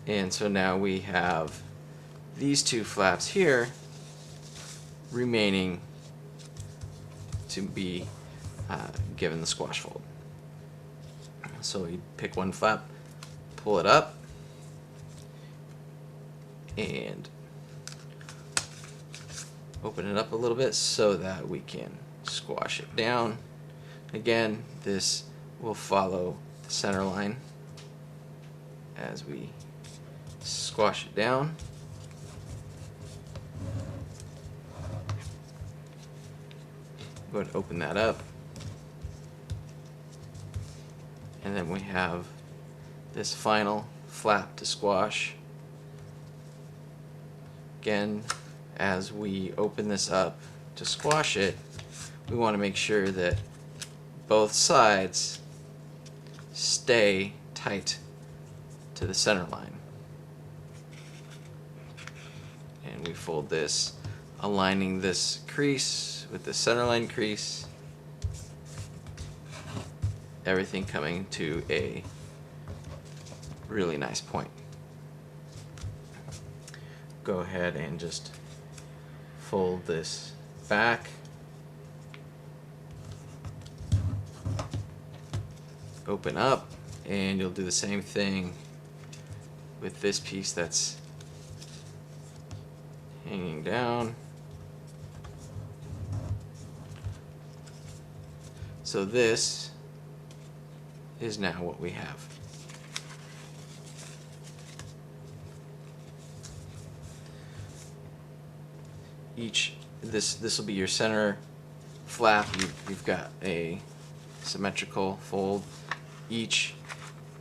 And so now we have these two flaps here remaining to be given the squash fold. So you pick one flap, pull it up, and open it up a little bit so that we can squash it down. Again, this will follow the center line as we squash it down. Go ahead and open that up. And then we have this final flap to squash. Again, as we open this up to squash it, we want to make sure that both sides stay tight to the center line. And we fold this, aligning this crease with the center line crease, everything coming to a really nice point. Go ahead and just fold this back, open up, and you'll do the same thing with this piece that's hanging down. So this is now what we have. This will be your center flap. You've got a symmetrical fold. Each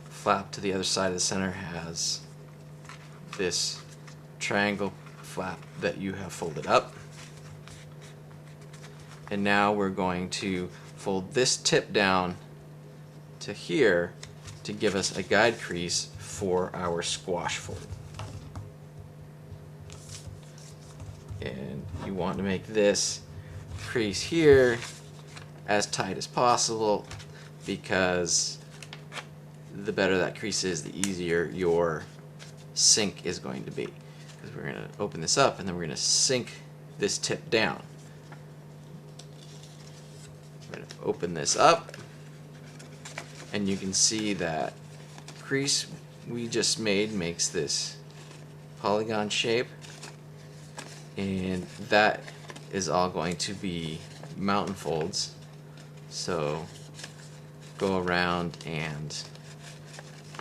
flap to the other side of the center has this triangle flap that you have folded up. And now we're going to fold this tip down to here to give us a guide crease for our squash fold. And you want to make this crease here as tight as possible, because the better that crease is, the easier your sink is going to be. Because we're going to open this up and then we're going to sink this tip down. We're going to open this up, and you can see that crease we just made makes this polygon shape, and that is all going to be mountain folds. So go around and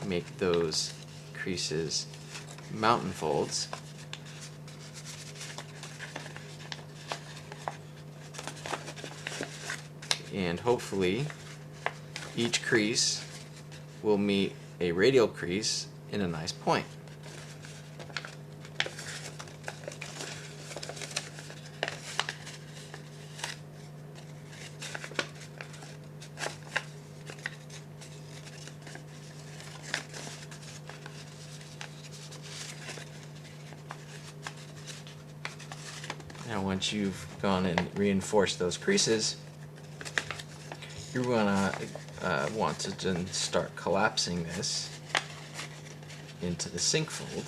make those creases mountain folds. And hopefully each crease will meet a radial crease in a nice point. Now once you've gone and reinforced those creases, you're going to want to then start collapsing this into the sink fold.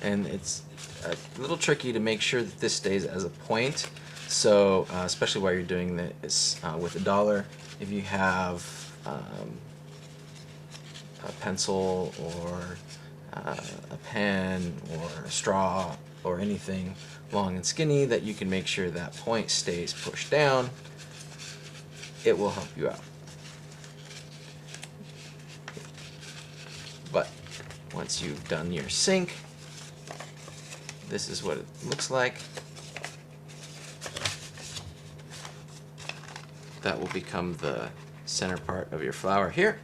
And it's a little tricky to make sure that this stays as a point. So especially while you're doing this with a dollar, if you have a pencil or a pen or a straw or anything long and skinny that you can make sure that point stays pushed down, it will help you out. But once you've done your sink, this is what it looks like. That will become the center part of your flower here.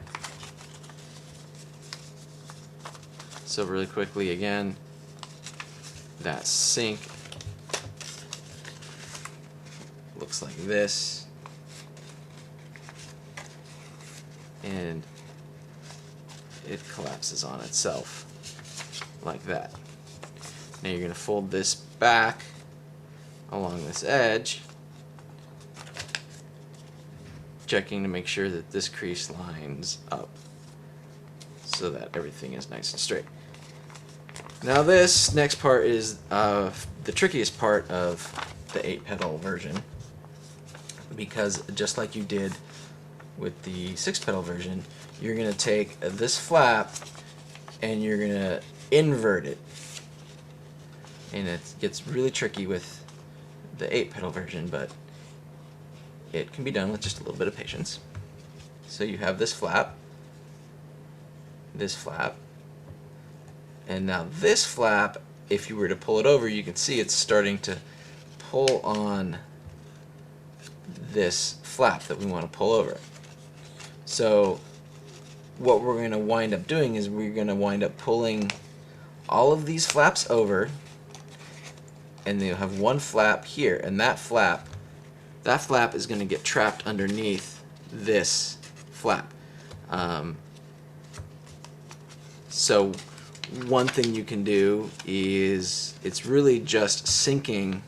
So really quickly again, that sink looks like this, and it collapses on itself like that. Now you're going to fold this back along this edge, checking to make sure that this crease lines up so that everything is nice and straight. Now this next part is the trickiest part of the 8-petal version, because just like you did with the 6-petal version, you're going to take this flap and you're going to invert it. And it gets really tricky with the 8-petal version, but it can be done with just a little bit of patience. So you have this flap, and now this flap, if you were to pull it over, you can see it's starting to pull on this flap that we want to pull over. So what we're going to wind up doing is we're going to wind up pulling all of these flaps over, and you'll have one flap here, and that flap is going to get trapped underneath this flap. So one thing you can do is, it's really just sinking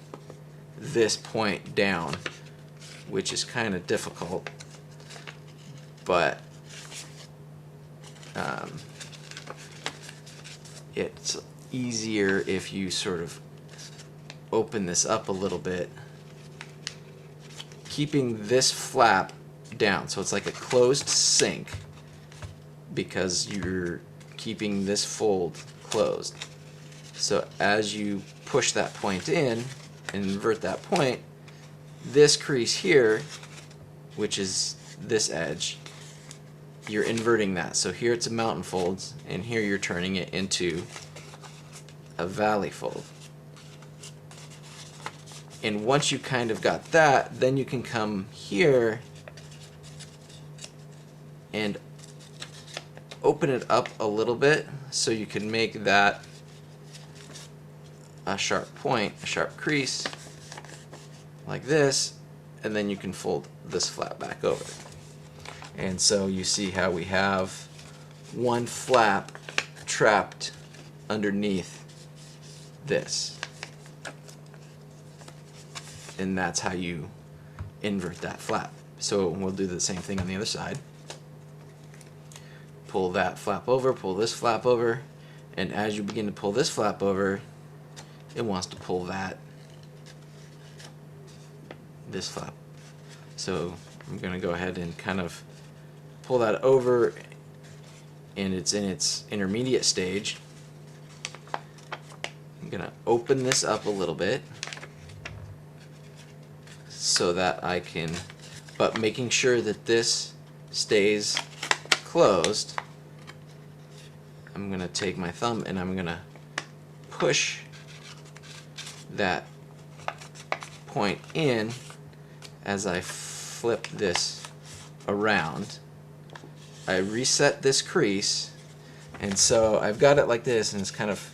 this point down, which is kind of difficult, but it's easier if you sort of open this up a little bit, keeping this flap down, so it's like a closed sink because you're keeping this fold closed. So as you push that point in and invert that point, this crease here, which is this edge, you're inverting that. So here it's a mountain fold, and here you're turning it into a valley fold. And once you kind of got that, then you can come here and open it up a little bit so you can make that a sharp point, a sharp crease, like this, and then you can fold this flap back over. And so you see how we have one flap trapped underneath this. And that's how you invert that flap. So we'll do the same thing on the other side. Pull that flap over, pull this flap over, and as you begin to pull this flap over, it wants to pull this flap. So I'm going to go ahead and kind of pull that over, and it's in its intermediate stage. I'm going to open this up a little bit so that I can, but making sure that this stays closed, I'm going to take my thumb and I'm going to push that point in as I flip this around. I reset this crease, and so I've got it like this, and it's kind of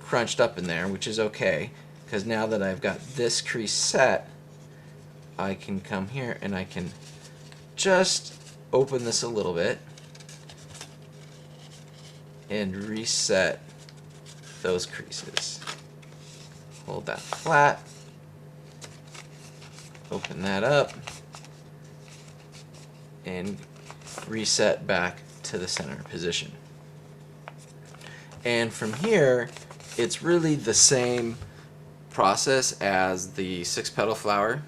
crunched up in there, which is okay, because now that I've got this crease set, I can come here and I can just open this a little bit and reset those creases. Hold that flat, open that up, and reset back to the center position. And from here, it's really the same process as the 6-petal flower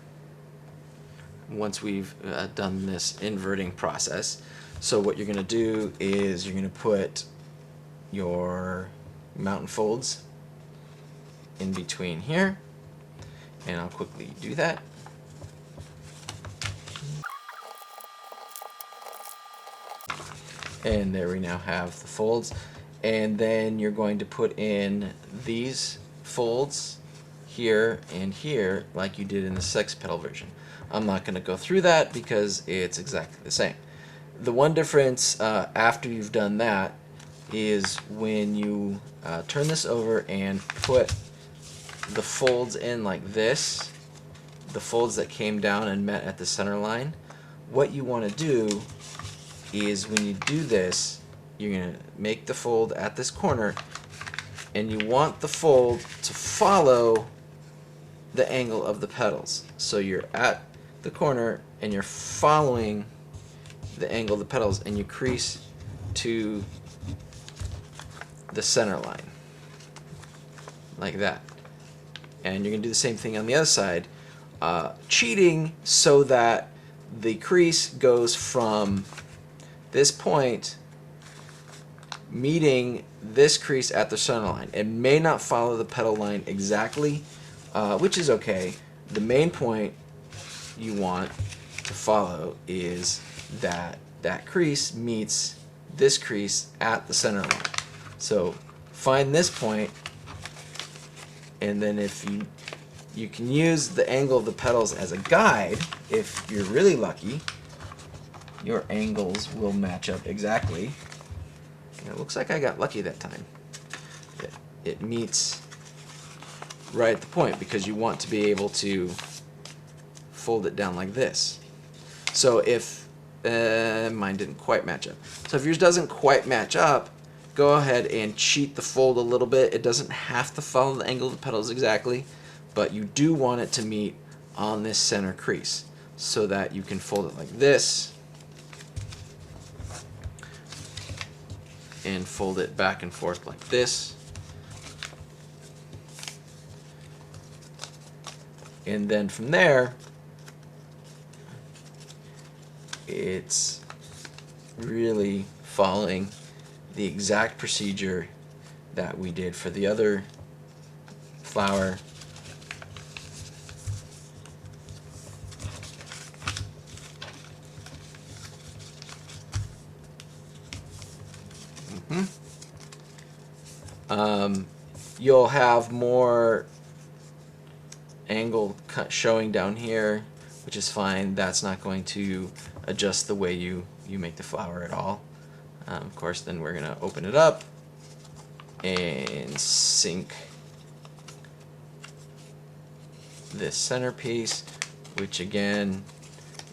once we've done this inverting process. So what you're going to do is you're going to put your mountain folds in between here, and I'll quickly do that. And there we now have the folds, and then you're going to put in these folds here and here like you did in the 6-petal version. I'm not going to go through that because it's exactly the same. The one difference after you've done that is when you turn this over and put the folds in like this, the folds that came down and met at the center line, what you want to do is when you do this, you're going to make the fold at this corner, and you want the fold to follow the angle of the petals. So you're at the corner and you're following the angle of the petals, and you crease to the center line like that. And you're going to do the same thing on the other side, cheating so that the crease goes from this point meeting this crease at the center line. It may not follow the petal line exactly, which is okay. The main point you want to follow is that that crease meets this crease at the center line. So find this point, and then if you can use the angle of the petals as a guide. If you're really lucky, your angles will match up exactly. And it looks like I got lucky that time. It meets right at the point, because you want to be able to fold it down like this. So if mine didn't quite match up. So if yours doesn't quite match up, go ahead and cheat the fold a little bit. It doesn't have to follow the angle of the petals exactly, but you do want it to meet on this center crease so that you can fold it like this and fold it back and forth like this. And then from there, it's really following the exact procedure that we did for the other flower. You'll have more angle showing down here, which is fine. That's not going to adjust the way you make the flower at all. Of course, then we're going to open it up and sink this centerpiece, which again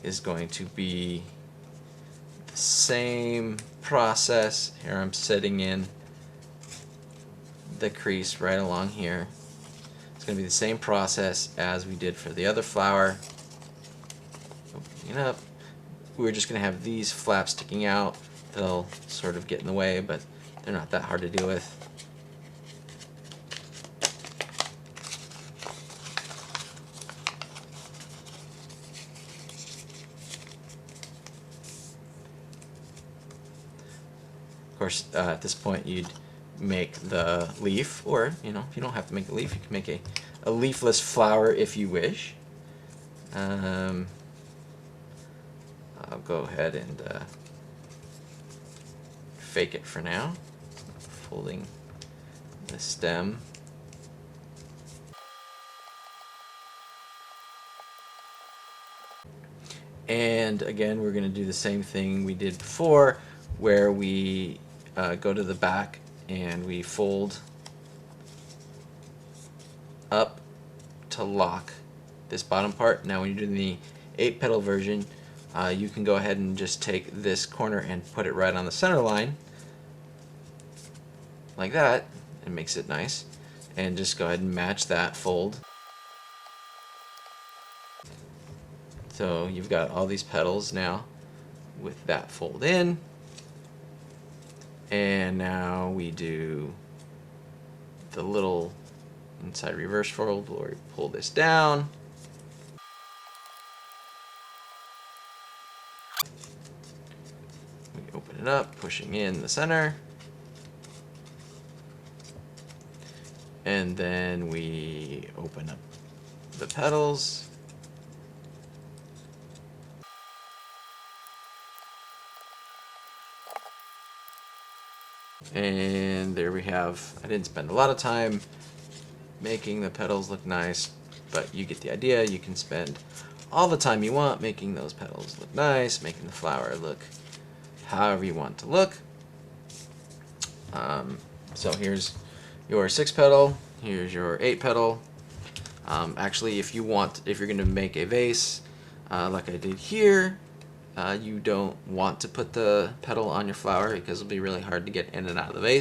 is going to be the same process. Here I'm setting in the crease right along here. It's going to be the same process as we did for the other flower. Opening it up. We're just going to have these flaps sticking out. They'll sort of get in the way, but they're not that hard to deal with. Of course, at this point you'd make the leaf, or if you don't have to make a leaf, you can make a leafless flower if you wish. I'll go ahead and fake it for now, folding the stem. And again, we're going to do the same thing we did before, where we go to the back and we fold up to lock this bottom part. Now when you're doing the 8-petal version, you can go ahead and just take this corner and put it right on the center line like that. It makes it nice, and just go ahead and match that fold. So you've got all these petals now with that fold in. And now we do the little inside reverse fold where we pull this down. We open it up, pushing in the center. And then we open up the petals. And there we have, I didn't spend a lot of time making the petals look nice, but you get the idea. You can spend all the time you want making those petals look nice, making the flower look however you want to look. So here's your 6 petal, here's your 8 petal. Actually, if you're going to make a vase like I did here, you don't want to put the petal on your flower because it'll be really hard to get in and out of the vase.